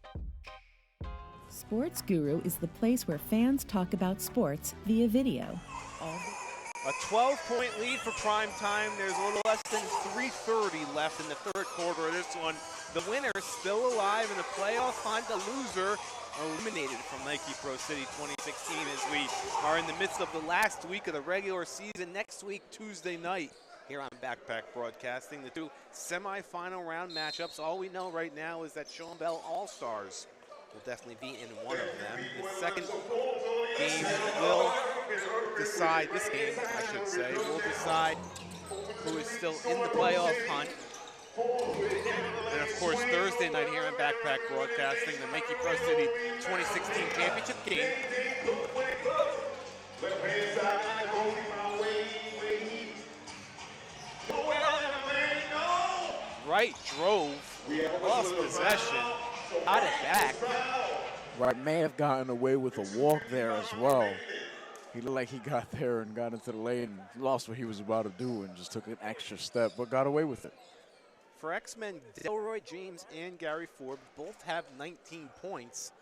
Sports Guru is the place where fans talk about sports via video. A 12-point lead for prime time. There's a little less than 3:30 left in the third quarter of this one. The winner still alive in the playoff hunt. The loser eliminated from Nike Pro City 2016 as we are in the midst of the last week of the regular season. Next week, Tuesday night, here on Backpack Broadcasting, the two semifinal round matchups. All we know right now is that Sean Bell All-Stars will definitely be in one of them. The second game will decide, this game, I should say, will decide who is still in the playoff hunt. And of course, Thursday night here on Backpack Broadcasting, the Nike Pro City 2016 championship game. Wright drove, lost possession, got it back. Wright may have gotten away with a walk there as well. He looked like he got there and got into the lane, lost what he was about to do, and just took an extra step, but got away with it. For X-Men, Delroy James and Gary Ford both have 19 points,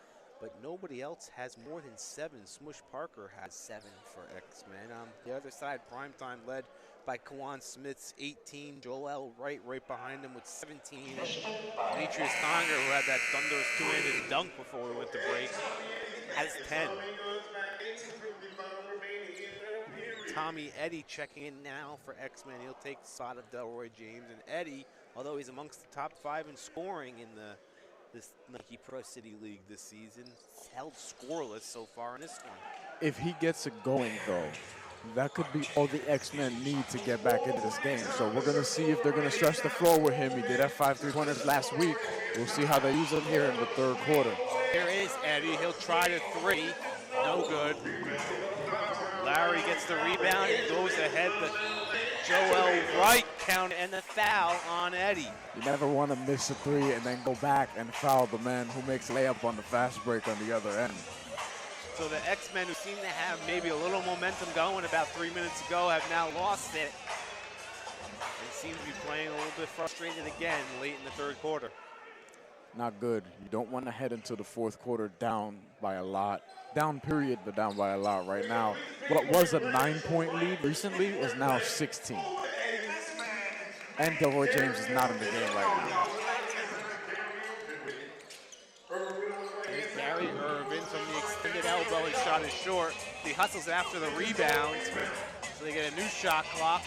but nobody else has more than 7. Smush Parker has 7 for X-Men. On the other side, Primetime led by Kawan Smith's 18, Joel Wright right behind him with 17, and Demetrius Conger, who had that thunderous two-handed dunk before we went to break, has 10. Tommy Eddy checking in now for X-Men. He'll take the spot of Delroy James, and Eddy, although he's amongst the top 5 in scoring in this Nike Pro City League this season, held scoreless so far in this one. If he gets it going, though, that could be all the X-Men need to get back into this game. So we're going to see if they're going to stretch the floor with him. He did have 5 3-pointers last week. We'll see how they use him here in the third quarter. Here is Eddy. He'll try to 3. No good. Larry gets the rebound and goes ahead, but Joel Wright count and the foul on Eddy. You never want to miss a 3 and then go back and foul the man who makes layup on the fast break on the other end. So the X-Men, who seem to have maybe a little momentum going about 3 minutes ago, have now lost it. And seem to be playing a little bit frustrated again late in the third quarter. Not good. You don't want to head into the fourth quarter down by a lot. Down period, but down by a lot right now. What was a 9-point lead recently is now 16. And Delroy James is not in the game right now. Here's Gary Irvin from the extended elbow. His shot is short. He hustles after the rebound, so they get a new shot clock.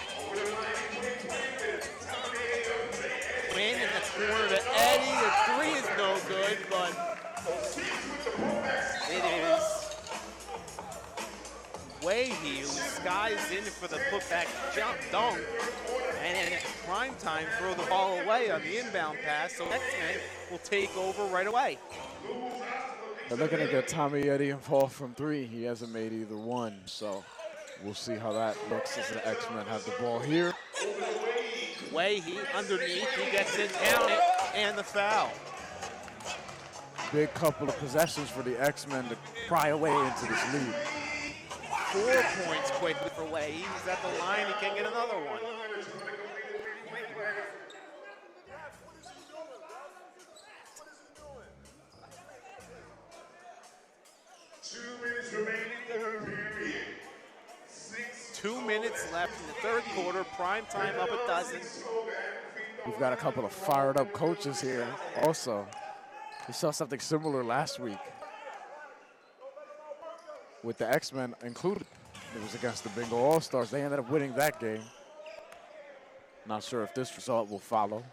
Win in the corner to Eddy. The 3 is no good, but it is Wahey who skies in for the putback jump dunk. And at prime time, throw the ball away on the inbound pass, so X-Men will take over right away. They're looking to get Tommy Eddy involved from 3. He hasn't made either one, so we'll see how that looks as the X-Men have the ball here. Wahey underneath, he gets it, down it, and the foul. Big couple of possessions for the X-Men to pry away into this lead. 4 points quickly for Wahey. He's at the line, he can get another one. Two minutes left in the third quarter. Prime time up a dozen. We've got a couple of fired up coaches here also. We saw something similar last week with the X-Men included. It was against the Bingo All-Stars. They ended up winning that game. Not sure if this result will follow.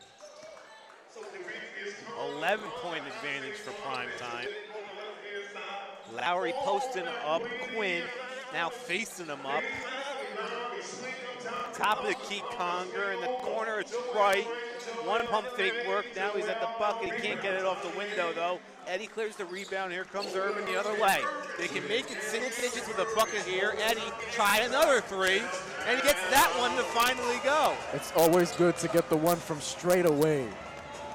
11-point advantage for prime time. Lowry posting up Quinn, now facing him up. Top of the key, Conger in the corner, it's right. One pump fake work, now he's at the bucket. He can't get it off the window though. Eddie clears the rebound, here comes Irvin the other way. They can make it single digits with a bucket here. Eddie tried another three, and he gets that one to finally go. It's always good to get the one from straight away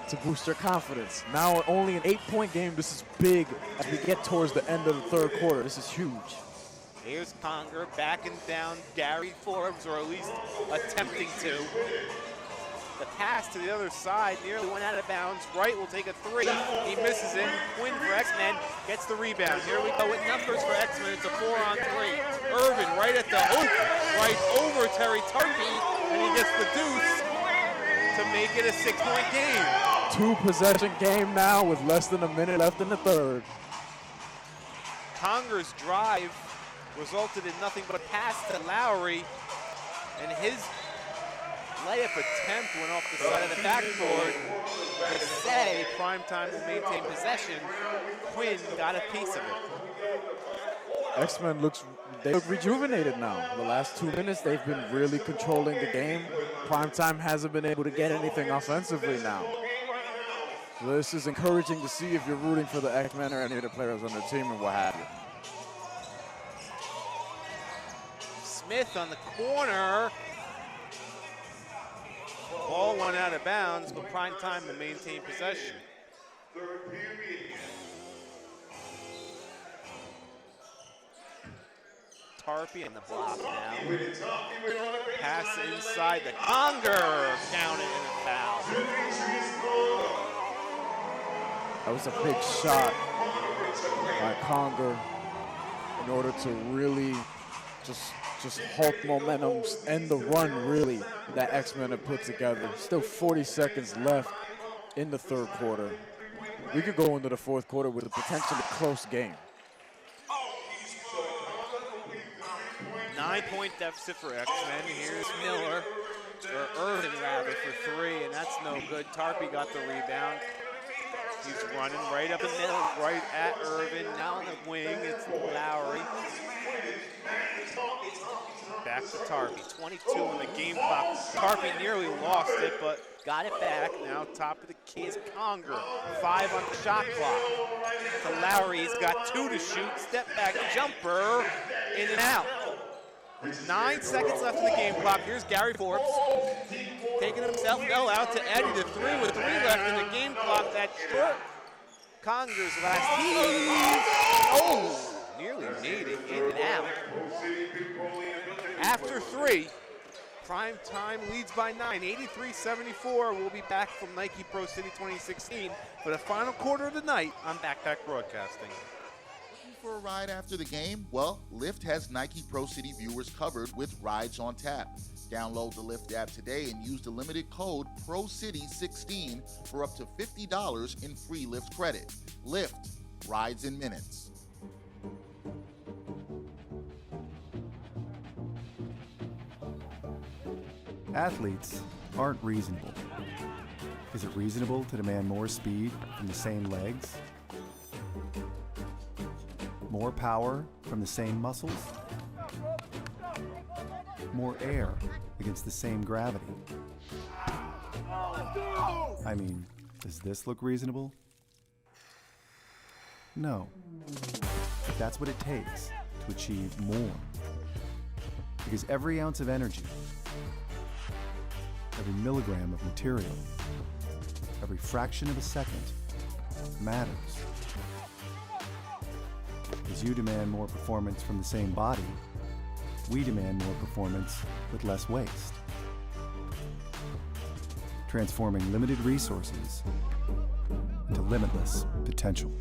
to boost your confidence. Now only an 8-point game, this is big as we get towards the end of the third quarter. This is huge. Here's Conger backing down Gary Forbes, or at least attempting to. The pass to the other side nearly went out of bounds. Wright will take a three. He misses it. Quinn for X-Men gets the rebound. Here we go with numbers for X-Men. It's a 4-on-3. Irvin right at the hoop, right over Terry Tarpey, and he gets the deuce to make it a 6-point game. 2-possession game now with less than a minute left in the third. Conger's drive resulted in nothing but a pass to Lowry, and his layup attempt went off the side of the backboard. They say Primetime will maintain possession. Quinn got a piece of it. X-Men they look rejuvenated now. The last 2 minutes, they've been really controlling the game. Primetime hasn't been able to get anything offensively now. So this is encouraging to see if you're rooting for the X-Men or any of the players on the team and what have you. Smith on the corner. Ball went out of bounds, but Primetime to maintain possession. Tarpey in the block now. Pass inside the Conger. Counted in a foul. That was a big shot by Conger in order to really just halt momentum, end the run, really, that X-Men have put together. Still 40 seconds left in the third quarter. We could go into the fourth quarter with a potentially close game. 9-point deficit for X-Men. Here's Miller, or Irvin rather, for three, and that's no good. Tarpey got the rebound. He's running right up the middle, right at Irvin. Now on the wing, it's Lowry. Back to Tarpey, 22 on the game clock. Tarpey nearly lost it, but got it back. Now top of the key is Conger. 5 on the shot clock. To Lowry, he's got 2 to shoot. Step back jumper, in and out. 9 seconds left in the game clock. Here's Gary Forbes taking himself out to Eddie to 3 with 3 left in the game clock. That short Conger's last heave. Oh, nearly made it in and out. After 3, Primetime leads by 9, 83-74. We'll be back from Nike Pro City 2016 for the final quarter of the night on Backpack Broadcasting. For a ride after the game? Well, Lyft has Nike Pro City viewers covered with Rides on Tap. Download the Lyft app today and use the limited code PROCITY16 for up to $50 in free Lyft credit. Lyft, rides in minutes. Athletes aren't reasonable. Is it reasonable to demand more speed from the same legs? More power from the same muscles? More air against the same gravity? I mean, does this look reasonable? No. But that's what it takes to achieve more. Because every ounce of energy, every milligram of material, every fraction of a second matters. As you demand more performance from the same body, we demand more performance with less waste. Transforming limited resources into limitless potential.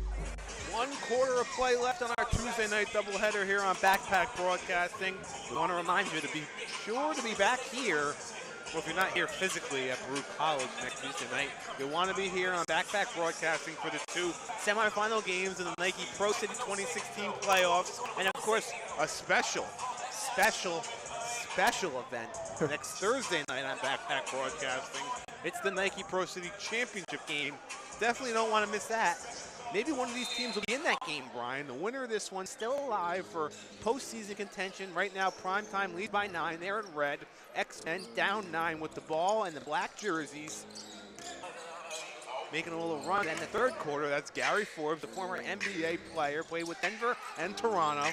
1 quarter of play left on our Tuesday night doubleheader here on Backpack Broadcasting. We want to remind you to be sure to be back here. Well, if you're not here physically at Baruch College next Tuesday night, you'll want to be here on Backpack Broadcasting for the 2 semifinal games in the Nike Pro City 2016 playoffs. And of course, a special event next Thursday night on Backpack Broadcasting. It's the Nike Pro City Championship game. Definitely don't want to miss that. maybe one of these teams will be in that game, Brian. The winner of this one still alive for postseason contention. Right now, Primetime leads by 9. They're in red. X-Men down 9 with the ball and the black jerseys. Making a little run in the third quarter. That's Gary Forbes, the former NBA player, played with Denver and Toronto.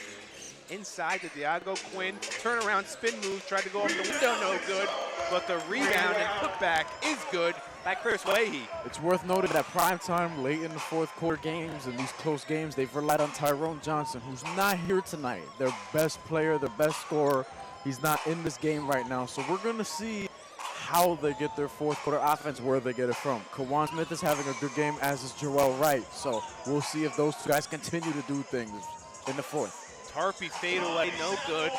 Inside to Diago Quinn, turnaround spin move, tried to go off the window, no good. But the rebound and putback is good by Chris Leahy. It's worth noting that Primetime, late in the fourth quarter games and these close games, they've relied on Tyrone Johnson, who's not here tonight. Their best player, their best scorer. He's not in this game right now. So we're going to see how they get their fourth quarter offense, where they get it from. Kawan Smith is having a good game, as is Joel Wright. So we'll see if those two guys continue to do things in the fourth. Tarpey fade away, no good.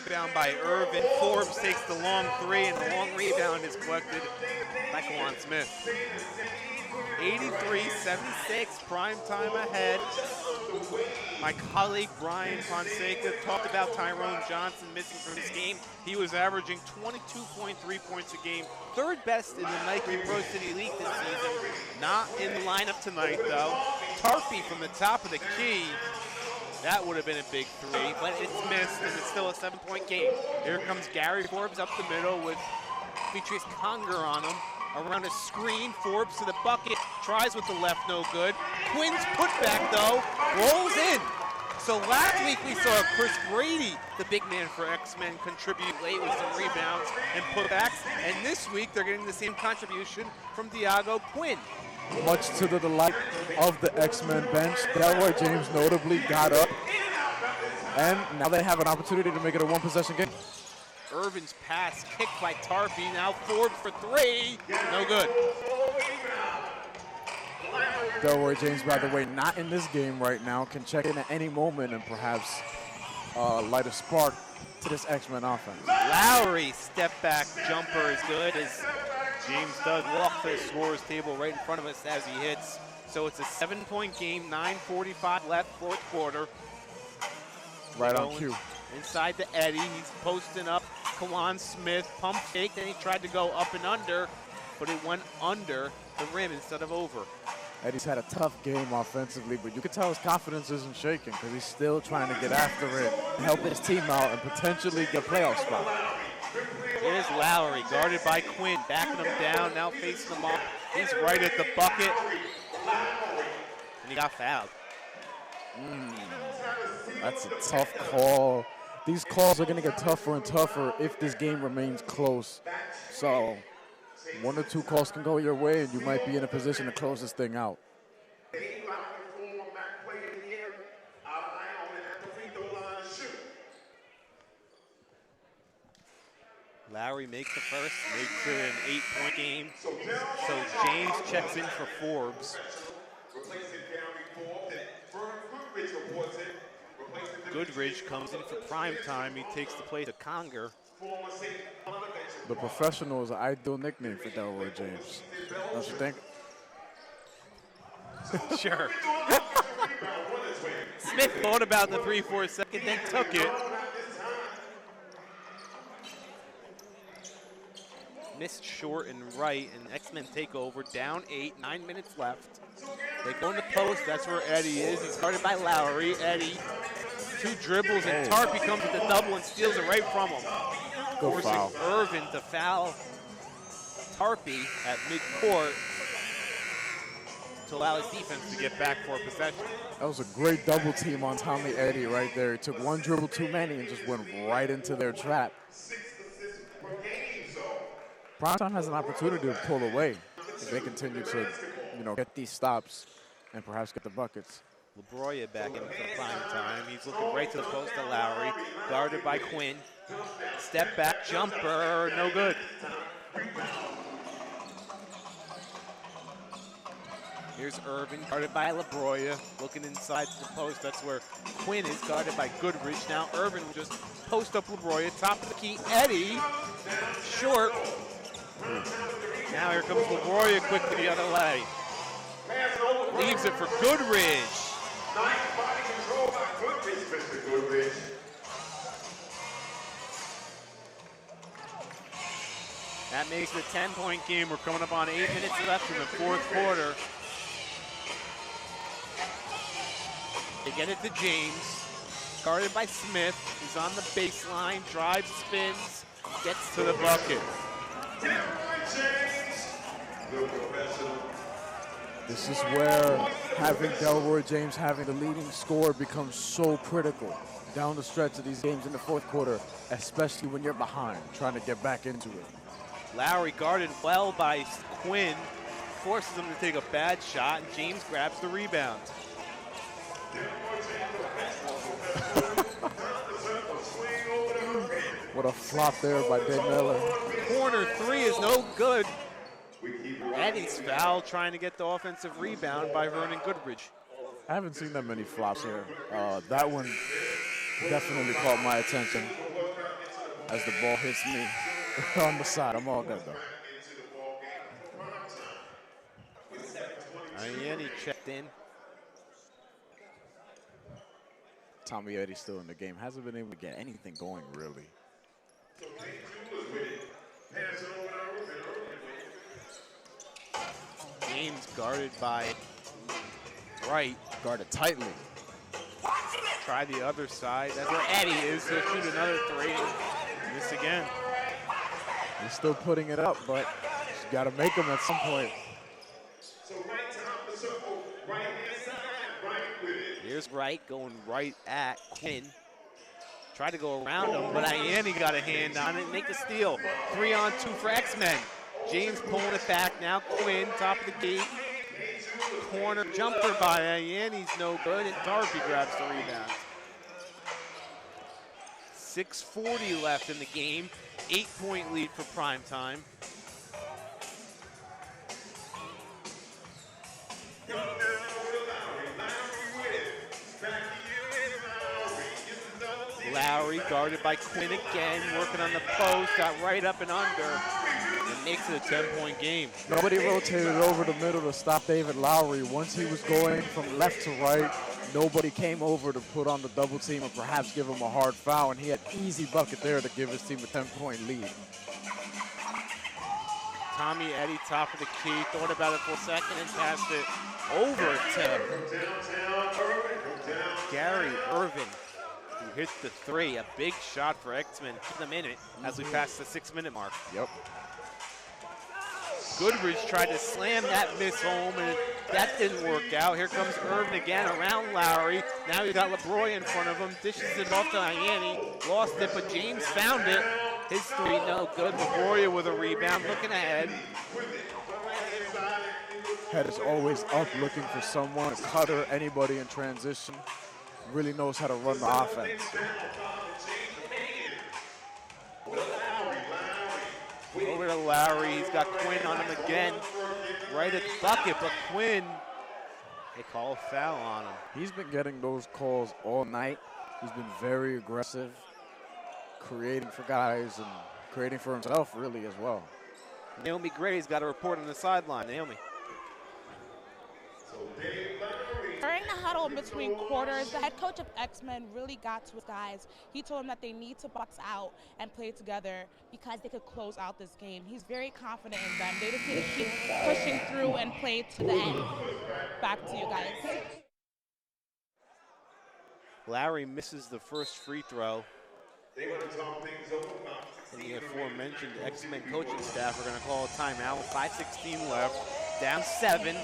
Rebound by Irvin. Forbes takes the long 3, and the long rebound is collected by Kawan Smith. 83-76, Primetime ahead. My colleague Brian Fonseca talked about Tyrone Johnson missing from this game. He was averaging 22.3 points a game, third best in the Nike Pro City League this season. Not in the lineup tonight, though. Tarpey from the top of the key. That would have been a big 3, but it's missed, and it's still a 7-point game. Here comes Gary Forbes up the middle with Demetrius Conger on him. Around a screen, Forbes to the bucket, tries with the left, no good. Quinn's putback, though, rolls in. So last week we saw Chris Brady, the big man for X-Men, contribute late with some rebounds and putbacks. And this week they're getting the same contribution from Diago Quinn. Much to the delight of the X-Men bench, Delroy James notably got up. And now they have an opportunity to make it a one-possession game. Irvin's pass kicked by Tarpey. Now Forbes for 3. No good. Delroy James, by the way, not in this game right now. Can check in at any moment and perhaps light a spark to this X-Men offense. Lowry step back jumper is good as James does walk to the scorer's table right in front of us as he hits. So it's a 7-point game, 9:45 left, fourth quarter. Right on cue. Inside to Eddie, he's posting up. Kawan Smith, pump fake, then he tried to go up and under, but it went under the rim instead of over. Eddie's had a tough game offensively, but you can tell his confidence isn't shaking because he's still trying to get after it, help his team out, and potentially get a playoff spot. Here's Lowry, guarded by Quinn, backing him down, now facing him off. He's right at the bucket, and he got fouled. That's a tough call. These calls are going to get tougher and tougher if this game remains close. So 1 or 2 calls can go your way, and you might be in a position to close this thing out. Lowry makes the first, makes it an 8-point game. So James checks in for Forbes. Goodridge comes in for Primetime. He takes the place of Conger. The Professional is an ideal nickname for Delroy James. Don't you think? Sure. Smith thought about the 3 for a second, then took it. Missed short and right, and X-Men take over. Down 8, 9 minutes left. They go in the post. That's where Eddie is. He's guarded by Lowry. Eddie, 2 dribbles, and Tarpey comes with the double and steals it right from him. Forcing foul. Irvin to foul Tarpey at midcourt to allow his defense to get back for a possession. That was a great double team on Tommy Eddie right there. He took 1 dribble too many and just went right into their trap. Primetime has an opportunity to pull away if they continue to, get these stops and perhaps get the buckets. LaBroya back in for Primetime. He's looking right to the post of Lowry, guarded by Quinn. Step back jumper, no good. Here's Irvin, guarded by LaBroya, looking inside to the post. That's where Quinn is, guarded by Goodridge. Now Irvin will just post up LaBroya, top of the key. Eddie, short. Now here comes LaBroya quickly the other way. Leaves it for Goodridge. Nice body control by Goodridge, Mr. Goodridge. That makes it a 10-point game. We're coming up on 8 minutes left in the fourth quarter. They get it to James. Guarded by Smith. He's on the baseline, drives, spins, gets to the bucket. This is where having Delroy James having the leading scorer becomes so critical down the stretch of these games in the fourth quarter, especially when you're behind, trying to get back into it. Lowry guarded well by Quinn, forces him to take a bad shot, and James grabs the rebound. What a flop there by Dave Miller. Corner three is no good. And he's fouled trying to get the offensive rebound by Vernon Goodrich. I haven't seen that many flops here. That one definitely caught my attention as the ball hits me on the side. I'm all good, though. Ianni checked in. Tommy Eddy still in the game. Hasn't been able to get anything going, really. James guarded by Wright. Guarded tightly. Try the other side. That's where Eddy is. He'll shoot another three. Miss again. He's still putting it up, but he's got to make them at some point. Here's Wright going right at Quinn. Tried to go around him, but Ianni got a hand on it. Make the steal. 3-on-2 for X-Men. James pulling it back. Now Quinn, top of the gate. Corner jumper by Ianni's no good, and Darby grabs the rebound. 6:40 left in the game. 8-point lead for primetime. Lowry guarded by Quinn again, working on the post, got right up and under, and makes it a 10-point game. Nobody rotated over the middle to stop David Lowry. Once he was going from left to right, nobody came over to put on the double team or perhaps give him a hard foul, and he had easy bucket there to give his team a 10-point lead. Tommy Eddy, top of the key, thought about it for a second and passed it over to Gary Irvin, who hit the three. A big shot for X-Men. Keep them in it as we pass the 6-minute mark. Yep. Goodrich tried to slam that miss home, and that didn't work out. Here comes Irvin again around Lowry. Now he's got LeBroy in front of him. Dishes it off to Ianni. Lost it, but James found it. His three, no good. LeBroy with a rebound, looking ahead. Head is always up, looking for someone, a cutter, anybody in transition. Really knows how to run the offense. Over to Lowry, he's got Quinn on him again. Right at the bucket, but Quinn, they call a foul on him. He's been getting those calls all night. He's been very aggressive, creating for guys and creating for himself really as well. Naomi Gray's got a report on the sideline. Naomi. During the huddle in between quarters, the head coach of X-Men really got to his guys. He told them that they need to box out and play together because they could close out this game. He's very confident in them. They just need to keep pushing through and play to the end. Back to you guys. Lowry misses the first free throw. And the aforementioned X-Men coaching staff are going to call a timeout with 5:16 left. Down 7.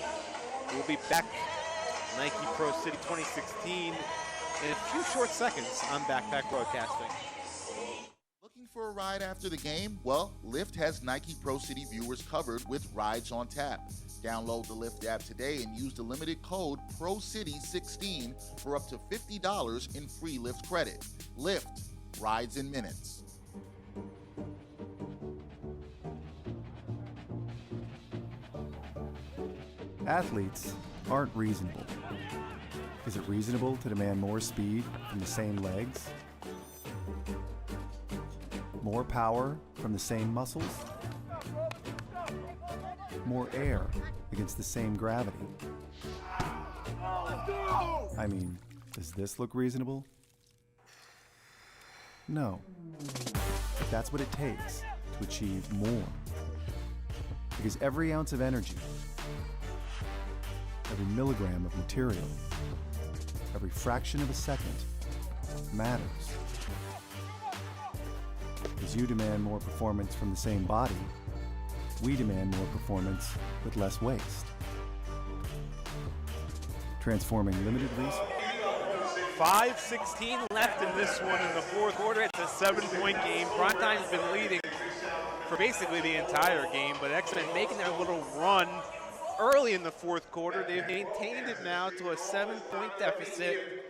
We'll be back Nike Pro City 2016 in a few short seconds on Backpack Broadcasting. Looking for a ride after the game? Well, Lyft has Nike Pro City viewers covered with Rides on Tap. Download the Lyft app today and use the limited code PROCITY16 for up to $50 in free Lyft credit. Lyft, rides in minutes. Athletes aren't reasonable. Is it reasonable to demand more speed from the same legs? More power from the same muscles? More air against the same gravity? I mean, does this look reasonable? No. But that's what it takes to achieve more. Because every ounce of energy, every milligram of material, every fraction of a second matters. As you demand more performance from the same body, we demand more performance with less waste. Transforming limited resources. 5:16 left in this one in the fourth quarter. It's a 7-point game. Primetime's been leading for basically the entire game, but X-Men making their little run early in the fourth quarter. They've maintained it now to a 7-point deficit,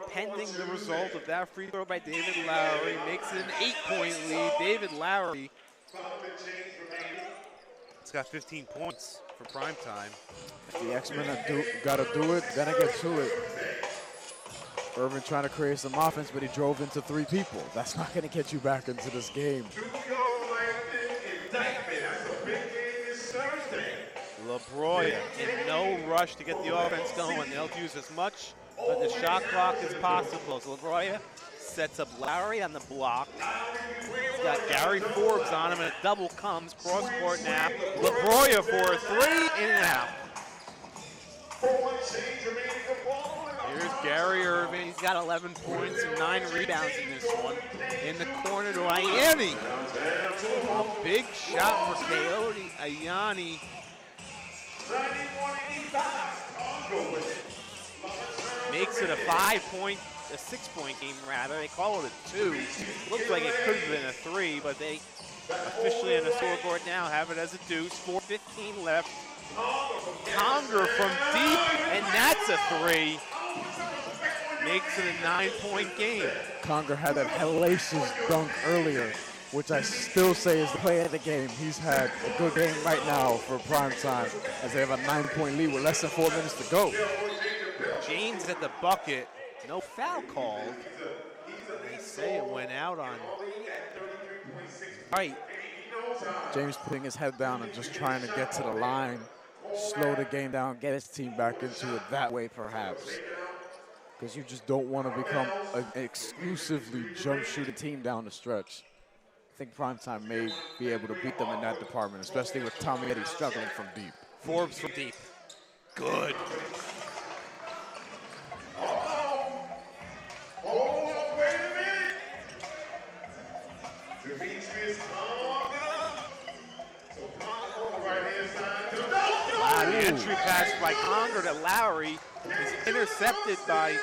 pending the result of that free throw by David Lowery. Makes it an 8-point lead. David Lowery has got 15 points for primetime. The X-Men got to do it, then I get to it. Irvin trying to create some offense, but he drove into 3 people. That's not going to get you back into this game. LaBroya in no rush to get the offense going. They'll use as much of the shot clock as possible. So LaBroya sets up Lowry on the block. He's got Gary Forbes on him, and a double comes. Cross court now. LaBroya for a 3, in and out. Here's Gary Irvin. He's got 11 points and 9 rebounds in this one. In the corner to Ayani. A big shot for Coyote Ayani. Makes it a 6-point game rather. They call it a 2. Looks like it could have been a 3, but they officially on the scoreboard now have it as a deuce. 4:15 left. Conger from deep, and that's a 3. Makes it a 9-point game. Conger had that hellacious dunk earlier, which I still say is the play of the game. He's had a good game right now for prime time as they have a 9-point lead with less than 4 minutes to go. James at the bucket. No foul called. They say it went out on right. James putting his head down and just trying to get to the line, slow the game down, get his team back into it that way perhaps. Because you just don't want to become an exclusively jump shooting team down the stretch. I think primetime may be able to beat them in that department, especially with Tommy Eddy struggling from deep. Forbes from deep. Good. Wow, the entry pass by Conger to Lowry is intercepted by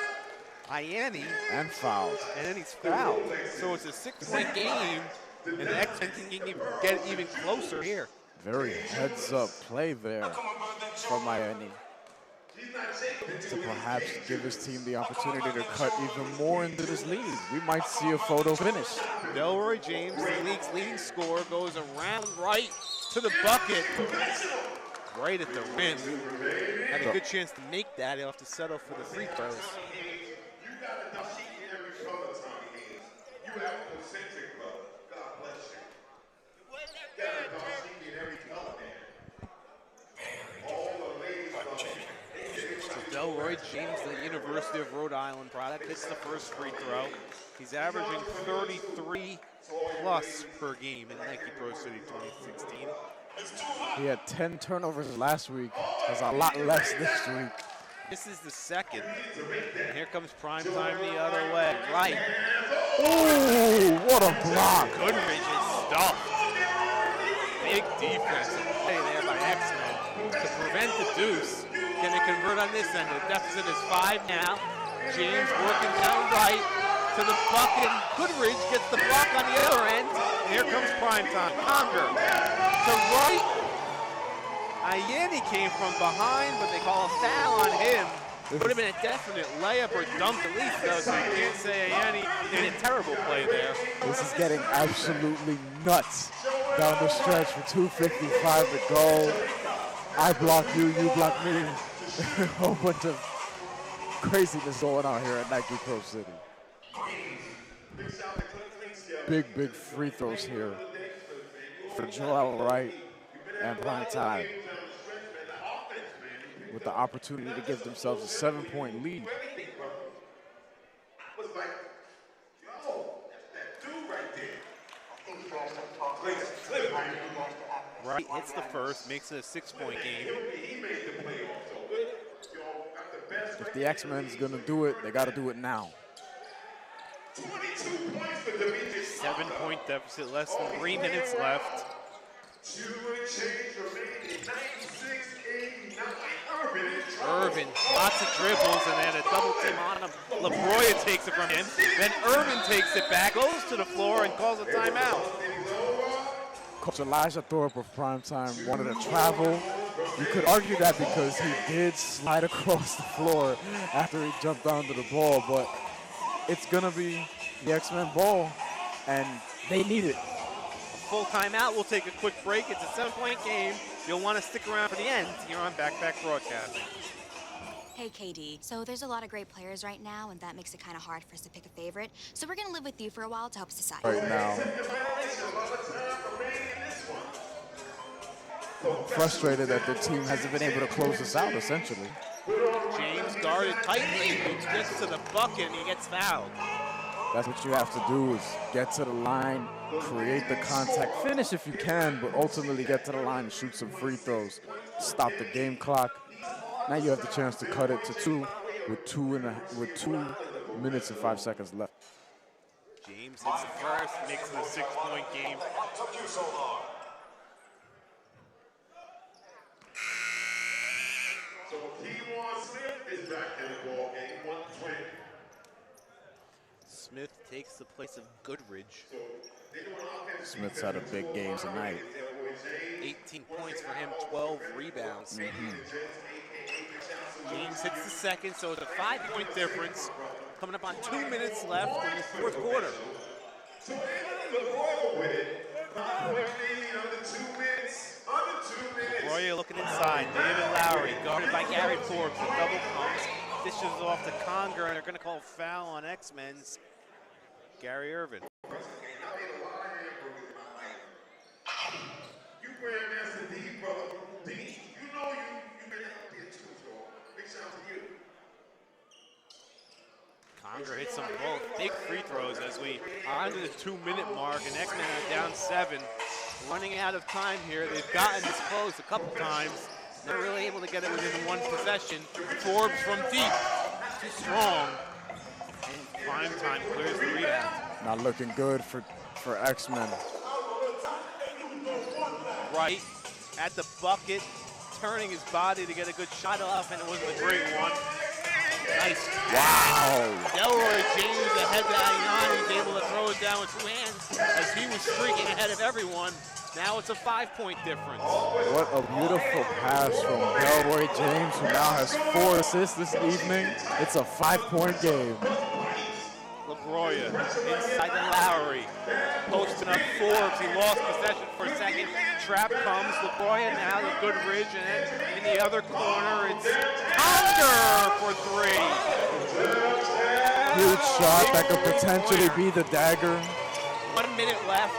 Ayani. And fouled. And then he's fouled. So it's a 6-point game, and the X-Men can get even closer here. Very heads-up play there from Miami to perhaps give his team the opportunity to cut even more into this lead. We might see a photo finish. Delroy James, the league's leading scorer, goes around right to the bucket. Right at the rim. Had a good chance to make that. He'll have to settle for the free throws. Delroy James, the University of Rhode Island product, hits the first free throw. He's averaging 33 plus per game in Nike Pro City 2016. He had 10 turnovers last week. Has a lot less this week. This is the second. And here comes primetime the other way. Right. Oh, what a block. Goodrich is stuffed. Big defensive play there by X-Men to prevent the deuce. Can they convert on this end? The deficit is 5 now. James working down right to the bucket. Goodrich gets the block on the other end. And here comes primetime. Conger to right. Ayani came from behind, but they call a foul on him. Would have been a definite layup or dunk at least, though, so you can't say Ayani did a terrible play there. This is getting absolutely nuts down the stretch with 2:55 to go. I block you, you block me. A whole bunch of craziness going on here at Nike Pro City. Big free throws here for Joel Wright and primetime, with the opportunity to give themselves a 7-point lead. Wright hits the first, makes it a 6-point game. If the X-Men is going to do it, they got to do it now. 7-point deficit, less than 3 minutes left. Irvin, lots of dribbles, and then a double team on him. LaBroya takes it from him. Then Irvin takes it back, goes to the floor, and calls a timeout. Coach Elijah Thorpe of Primetime wanted to travel. You could argue that because he did slide across the floor after he jumped onto the ball, but it's going to be the X-Men ball, and they need it. Full timeout. We'll take a quick break. It's a 7-point game. You'll want to stick around for the end here on Backpack Broadcasting. Hey, KD. So there's a lot of great players right now, and that makes it kind of hard for us to pick a favorite. So we're going to live with you for a while to help us decide. Right now. Frustrated that the team hasn't been able to close this out, essentially. James guarded tightly. He gets to the bucket, and he gets fouled. That's what you have to do, is get to the line, create the contact, finish if you can, but ultimately get to the line and shoot some free throws. Stop the game clock. Now you have the chance to cut it to 2 with 2 minutes and 5 seconds left. James hits the first, makes it a 6-point game. So Kewan Smith is back in the ball game, 120. Smith takes the place of Goodridge. Smith's had a big game tonight. 18 points for him, 12 rebounds. James hits the second, so it's a 5-point difference. Coming up on 2 minutes left in the fourth quarter. Royer looking inside. David Lowry guarded by Gary Forbes. The double comes. Dishes off to Conger, and they're going to call a foul on X-Men's Gary Irvin. You Grandmaster D, brother. D, you know you've been out there too, so big shout out to you. Conger hits them both big free throws as we are under the 2-minute mark, and X-Men are down 7. Running out of time here. They've gotten this close a couple times. They're really able to get it within one possession. Forbes from deep. Too strong. And Primetime clears the rebound. Not looking good for X-Men. Right at the bucket, turning his body to get a good shot off, and it was a great one. Nice. Wow. Delroy James ahead to Ayani. He's able to throw it down with 2 hands as he was streaking ahead of everyone. Now it's a 5-point difference. What a beautiful pass from Delroy James, who now has 4 assists this evening. It's a 5-point game. LaBroya inside to Lowry. Posting up Forbes. He lost possession for a second. Trap comes. LaBroya now to Goodridge. And then in the other corner, it's Conger for 3. Huge shot that could potentially be the dagger. 1 minute left.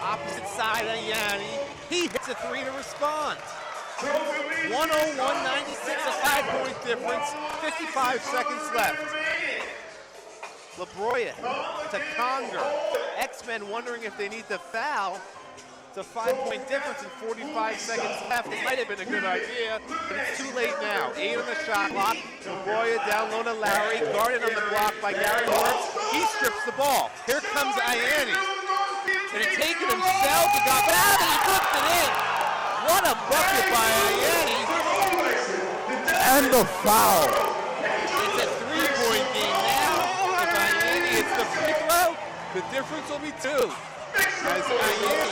Opposite side of Yanni. He hits a 3 to respond. 101-96, a 5-point difference. 55 seconds left. LaBroya to Conger. X-Men wondering if they need to foul. It's a 5-point difference and 45 seconds left. It might have been a good idea, but it's too late now. 8 on the shot clock. LaBroya down low to Lowry, guarded on the block by Gary Forbes. He strips the ball. Here comes Ayani. And it's taken himself. He got out and he flipped it in. What a bucket by Ayani. And the foul. It's a 3-point game now. If Ayani hits the free throw, the difference will be 2. As Ayani,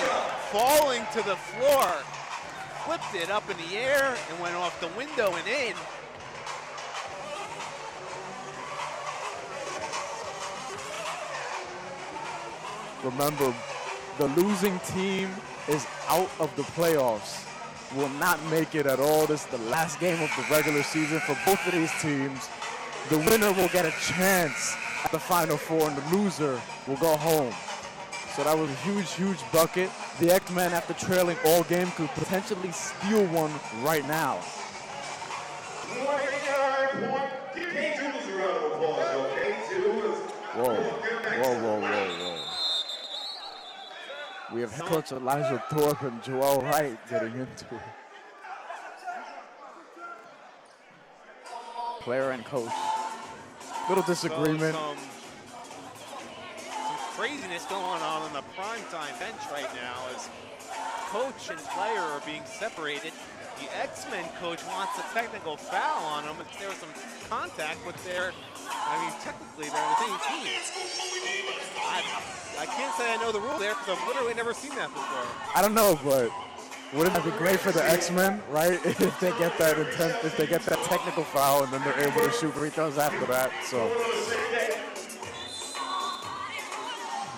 falling to the floor, flipped it up in the air and went off the window and in. Remember, the losing team is out of the playoffs. Will not make it at all. This is the last game of the regular season for both of these teams. The winner will get a chance at the Final Four, and the loser will go home. So that was a huge, huge bucket. The X-Men, after trailing all game, could potentially steal one right now. Whoa, whoa, whoa, whoa, whoa. We have head coach Elijah Thorpe and Joel Wright getting into it. Player and coach. Little disagreement. Some craziness going on the primetime bench right now as coach and player are being separated. The X-Men coach wants a technical foul on him. There was some contact with technically they're the same team. I can't say I know the rule there because I've literally never seen that before. I don't know, but wouldn't that be great for the X-Men, right? If they get that if they get that technical foul and then they're able to shoot free throws after that. So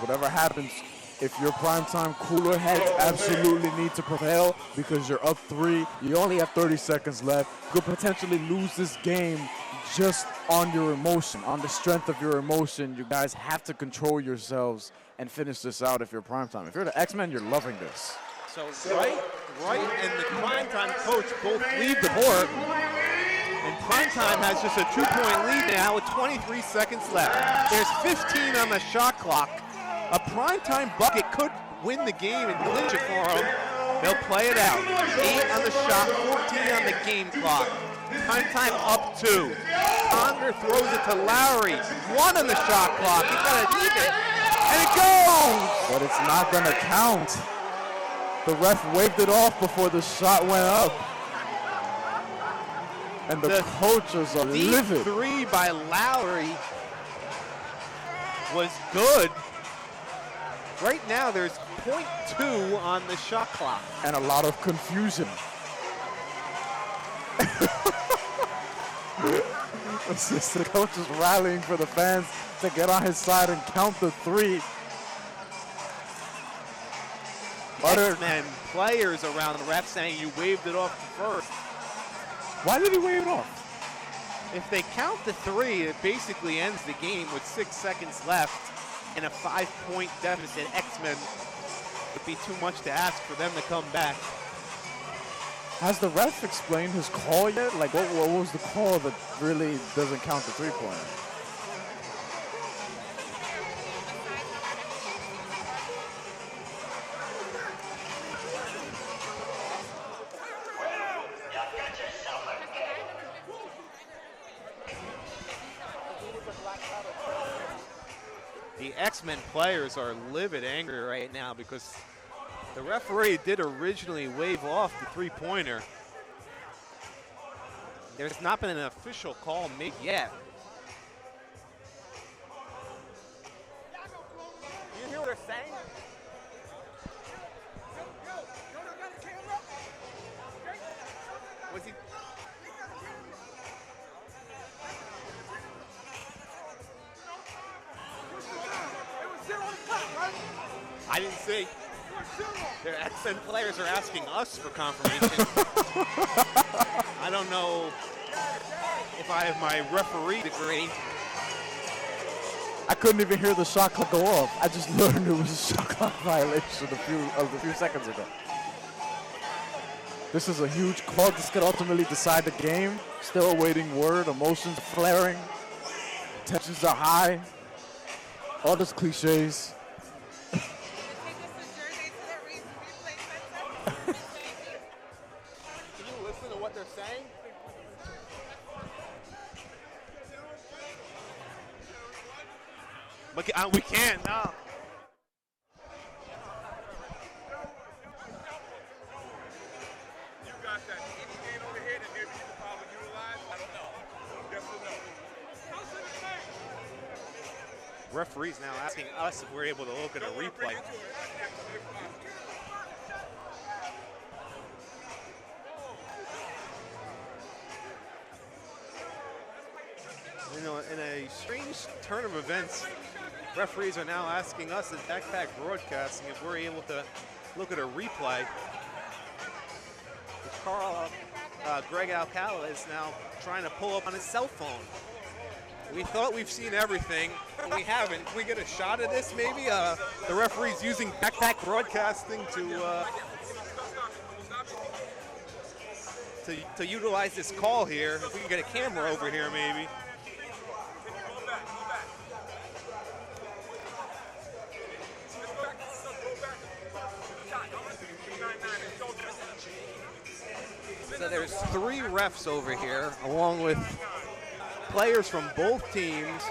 whatever happens, if your primetime cooler heads absolutely need to prevail because you're up 3, you only have 30 seconds left. You could potentially lose this game just on your emotion, on the strength of your emotion. You guys have to control yourselves and finish this out if you're primetime. If you're the X-Men, you're loving this. So Wright and the primetime coach both leave the board. And primetime has just a 2-point lead now with 23 seconds left. There's 15 on the shot clock. A primetime bucket could win the game and clinch it for them. They'll play it out. 8 on the shot, 14 on the game clock. Primetime up 2. Conger throws it to Lowry. 1 on the shot clock. He's got to leave it. And it goes! But it's not going to count. The ref waved it off before the shot went up. And the coaches are livid. 3 by Lowry was good. Right now, there's 0.2 on the shot clock. And a lot of confusion. The coach is rallying for the fans to get on his side and count the 3. X-Men players around the ref saying you waved it off first. Why did he wave it off? If they count the 3, it basically ends the game with 6 seconds left and a 5-point deficit. X-Men would be too much to ask for them to come back. Has the ref explained his call yet? Like, what was the call that really doesn't count the 3-pointer? The X-Men players are livid angry right now because the referee did originally wave off the 3-pointer. There's not been an official call made yet. You hear what they're saying? Was he? I didn't see. The X-Men players are asking us for confirmation. I don't know if I have my referee degree. I couldn't even hear the shot clock go off. I just learned it was a shot clock violation a few seconds ago. This is a huge call. This could ultimately decide the game. Still awaiting word. Emotions flaring. Tensions are high. All those cliches. Can you listen to what they're saying? We can't, no. You got that anything on the head and maybe you could probably utilize? I don't know. Yes or no? Referees now asking us if we're able to look at a replay. You know, in a strange turn of events, referees are now asking us at Backpack Broadcasting if we're able to look at a replay. Greg Alcala is now trying to pull up on his cell phone. We thought we've seen everything, but we haven't. Can we get a shot of this maybe? The referee's using Backpack Broadcasting to utilize this call here. If we can get a camera over here maybe. So there's 3 refs over here, along with players from both teams.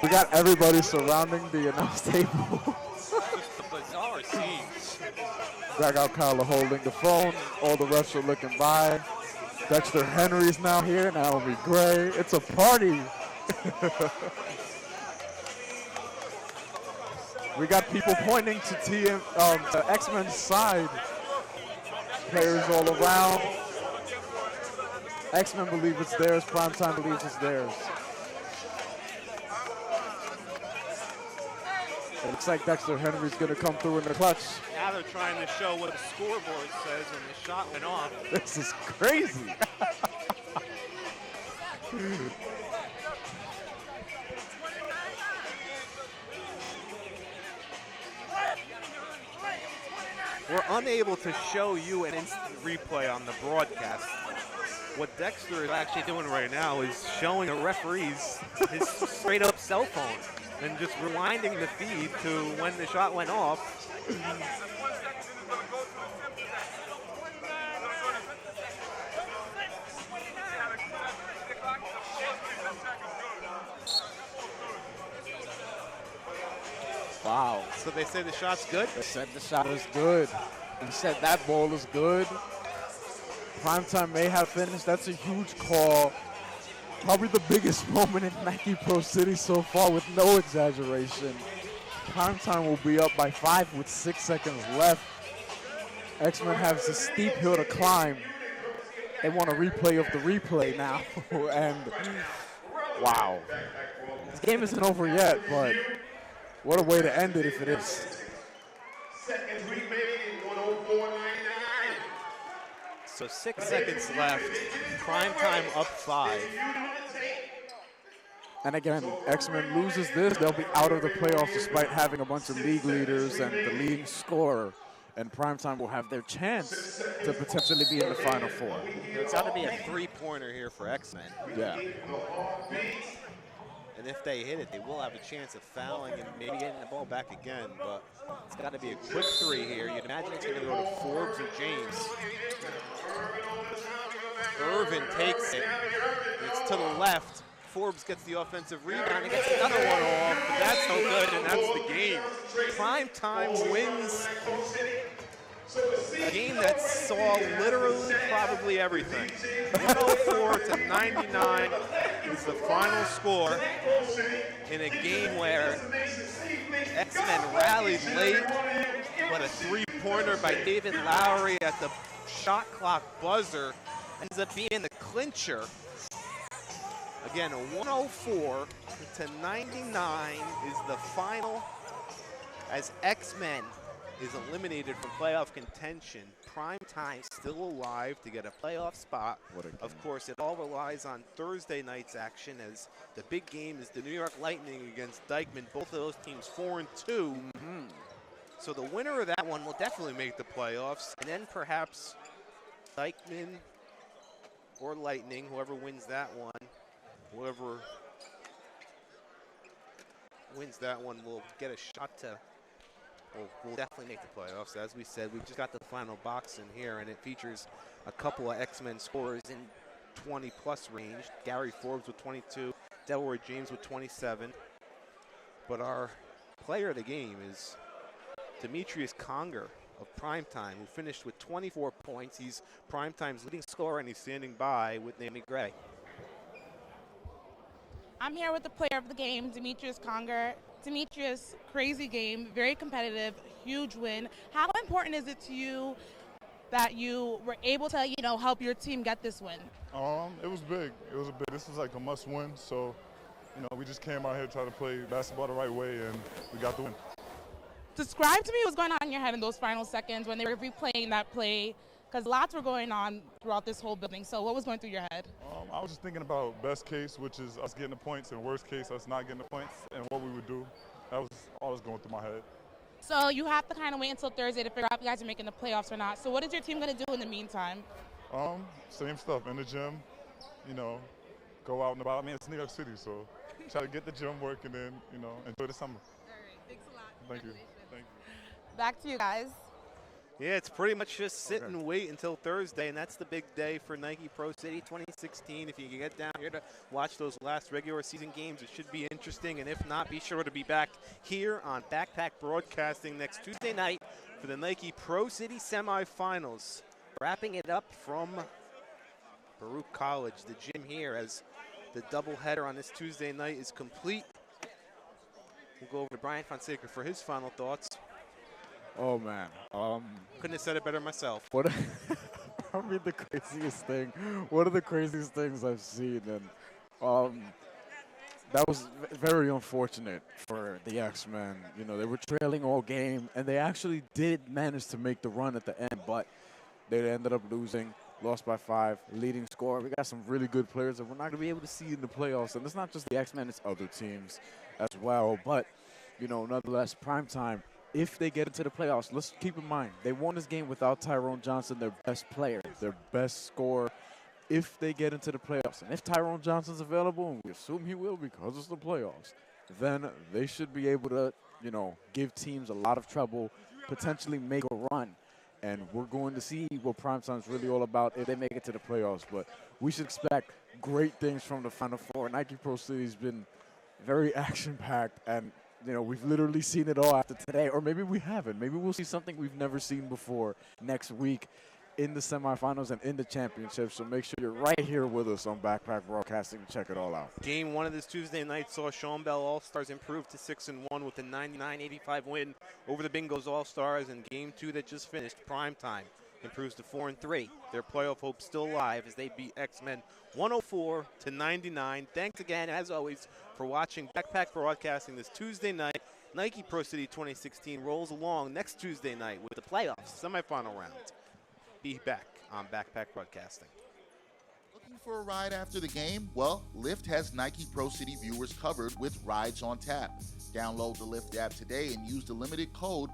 We got everybody surrounding the announce table. Just a bizarre scene. Drag out Kyler holding the phone. All the refs are looking by. Dexter Henry's now here. Naomi Gray. It's a party. We got people pointing to X-Men's side. Players all around. X-Men believe it's theirs. Primetime believes it's theirs. It looks like Dexter Henry's going to come through in the clutch. Now they're trying to show what the scoreboard says when the shot went off. This is crazy. We're unable to show you an instant replay on the broadcast. What Dexter is actually doing right now is showing the referees his straight up cell phone and just rewinding the feed to when the shot went off. Wow. So they say the shot's good? They said the shot is good. They said that ball is good. Primetime may have finished. That's a huge call. Probably the biggest moment in Nike Pro City so far with no exaggeration. Primetime will be up by 5 with 6 seconds left. X-Men has a steep hill to climb. They want a replay of the replay now. And wow. This game isn't over yet, but what a way to end it if it is. Seconds remaining, 104.99. So 6 seconds left. Primetime up 5. And again, X-Men loses this, they'll be out of the playoffs despite having a bunch of league leaders and the leading scorer. And Primetime will have their chance to potentially be in the Final Four. It's got to be a 3-pointer here for X-Men. Yeah. And if they hit it, they will have a chance of fouling and maybe getting the ball back again. But it's got to be a quick 3 here. You'd imagine it's going to go to Forbes or James. Irvin takes it. It's to the left. Forbes gets the offensive rebound and gets another one off, but that's no good, and that's the game. Primetime wins a game that saw literally probably everything. 104-99 is the final score in a game where X-Men rallied late, but a 3-pointer by David Lowry at the shot clock buzzer ends up being the clincher. Again, 104-99 is the final as X-Men is eliminated from playoff contention. Primetime still alive to get a playoff spot. Of course, it all relies on Thursday night's action as the big game is the New York Lightning against Dykeman. Both of those teams 4-2. So the winner of that one will definitely make the playoffs. And then perhaps Dykeman or Lightning, whoever wins that one, whoever wins that one will get a shot to, will definitely make the playoffs. As we said, we just got the final box in here, and it features a couple of X-Men scorers in 20-plus range. Gary Forbes with 22, Delroy James with 27. But our player of the game is Demetrius Conger of Primetime, who finished with 24 points. He's Primetime's leading scorer, and he's standing by with Naomi Gray. I'm here with the player of the game, Demetrius Conger. Demetrius, crazy game, very competitive, huge win. How important is it to you that you were able to, help your team get this win? It was big. It was big. This was like a must win. So, we just came out here trying to play basketball the right way, and we got the win. Describe to me what's going on in your head in those final seconds when they were replaying that play Because lots were going on throughout this whole building. So what was going through your head? I was just thinking about best case, which is us getting the points, and worst case, us not getting the points, and what we would do. That was all that's going through my head. So you have to kind of wait until Thursday to figure out if you guys are making the playoffs or not. So what is your team going to do in the meantime? Same stuff, in the gym, go out and about. I mean, it's New York City, so try to get the gym working and, enjoy the summer. All right, thanks a lot. Thank you. Thank you. Back to you guys. Yeah, it's pretty much just sit and wait until Thursday, and that's the big day for Nike Pro City 2016. If you can get down here to watch those last regular season games, it should be interesting. And if not, be sure to be back here on Backpack Broadcasting next Tuesday night for the Nike Pro City semifinals. Wrapping it up from Baruch College, the gym here, as the doubleheader on this Tuesday night is complete. We'll go over to Brian Fonseca for his final thoughts. Oh, man. Couldn't have said it better myself. What I mean, the craziest thing, one of the craziest things I've seen, and that was very unfortunate for the X-Men. They were trailing all game, and they actually did manage to make the run at the end, but they ended up losing, lost by 5, leading score. We got some really good players that we're not going to be able to see in the playoffs, and it's not just the X-Men, it's other teams as well. But, nonetheless, primetime. If they get into the playoffs, let's keep in mind, they won this game without Tyrone Johnson, their best player, their best scorer. If they get into the playoffs, and if Tyrone Johnson's available, and we assume he will because it's the playoffs, then they should be able to, give teams a lot of trouble, potentially make a run. And we're going to see what primetime's really all about if they make it to the playoffs. But we should expect great things from the Final Four. Nike Pro City's been very action-packed, and we've literally seen it all after today, or maybe we haven't. Maybe we'll see something we've never seen before next week in the semifinals and in the championship. So make sure you're right here with us on Backpack Broadcasting to check it all out. Game 1 of this Tuesday night saw Sean Bell All-Stars improve to 6-1 with a 99-85 win over the Bingos All-Stars. And Game 2 that just finished, primetime, improves to 4-3. Their playoff hopes still alive as they beat X-Men 104-99. Thanks again, as always, for watching Backpack Broadcasting this Tuesday night. Nike Pro City 2016 rolls along next Tuesday night with the playoffs semifinal round. Be back on Backpack Broadcasting. Looking for a ride after the game? Well, Lyft has Nike Pro City viewers covered with Rides on Tap. Download the Lyft app today and use the limited code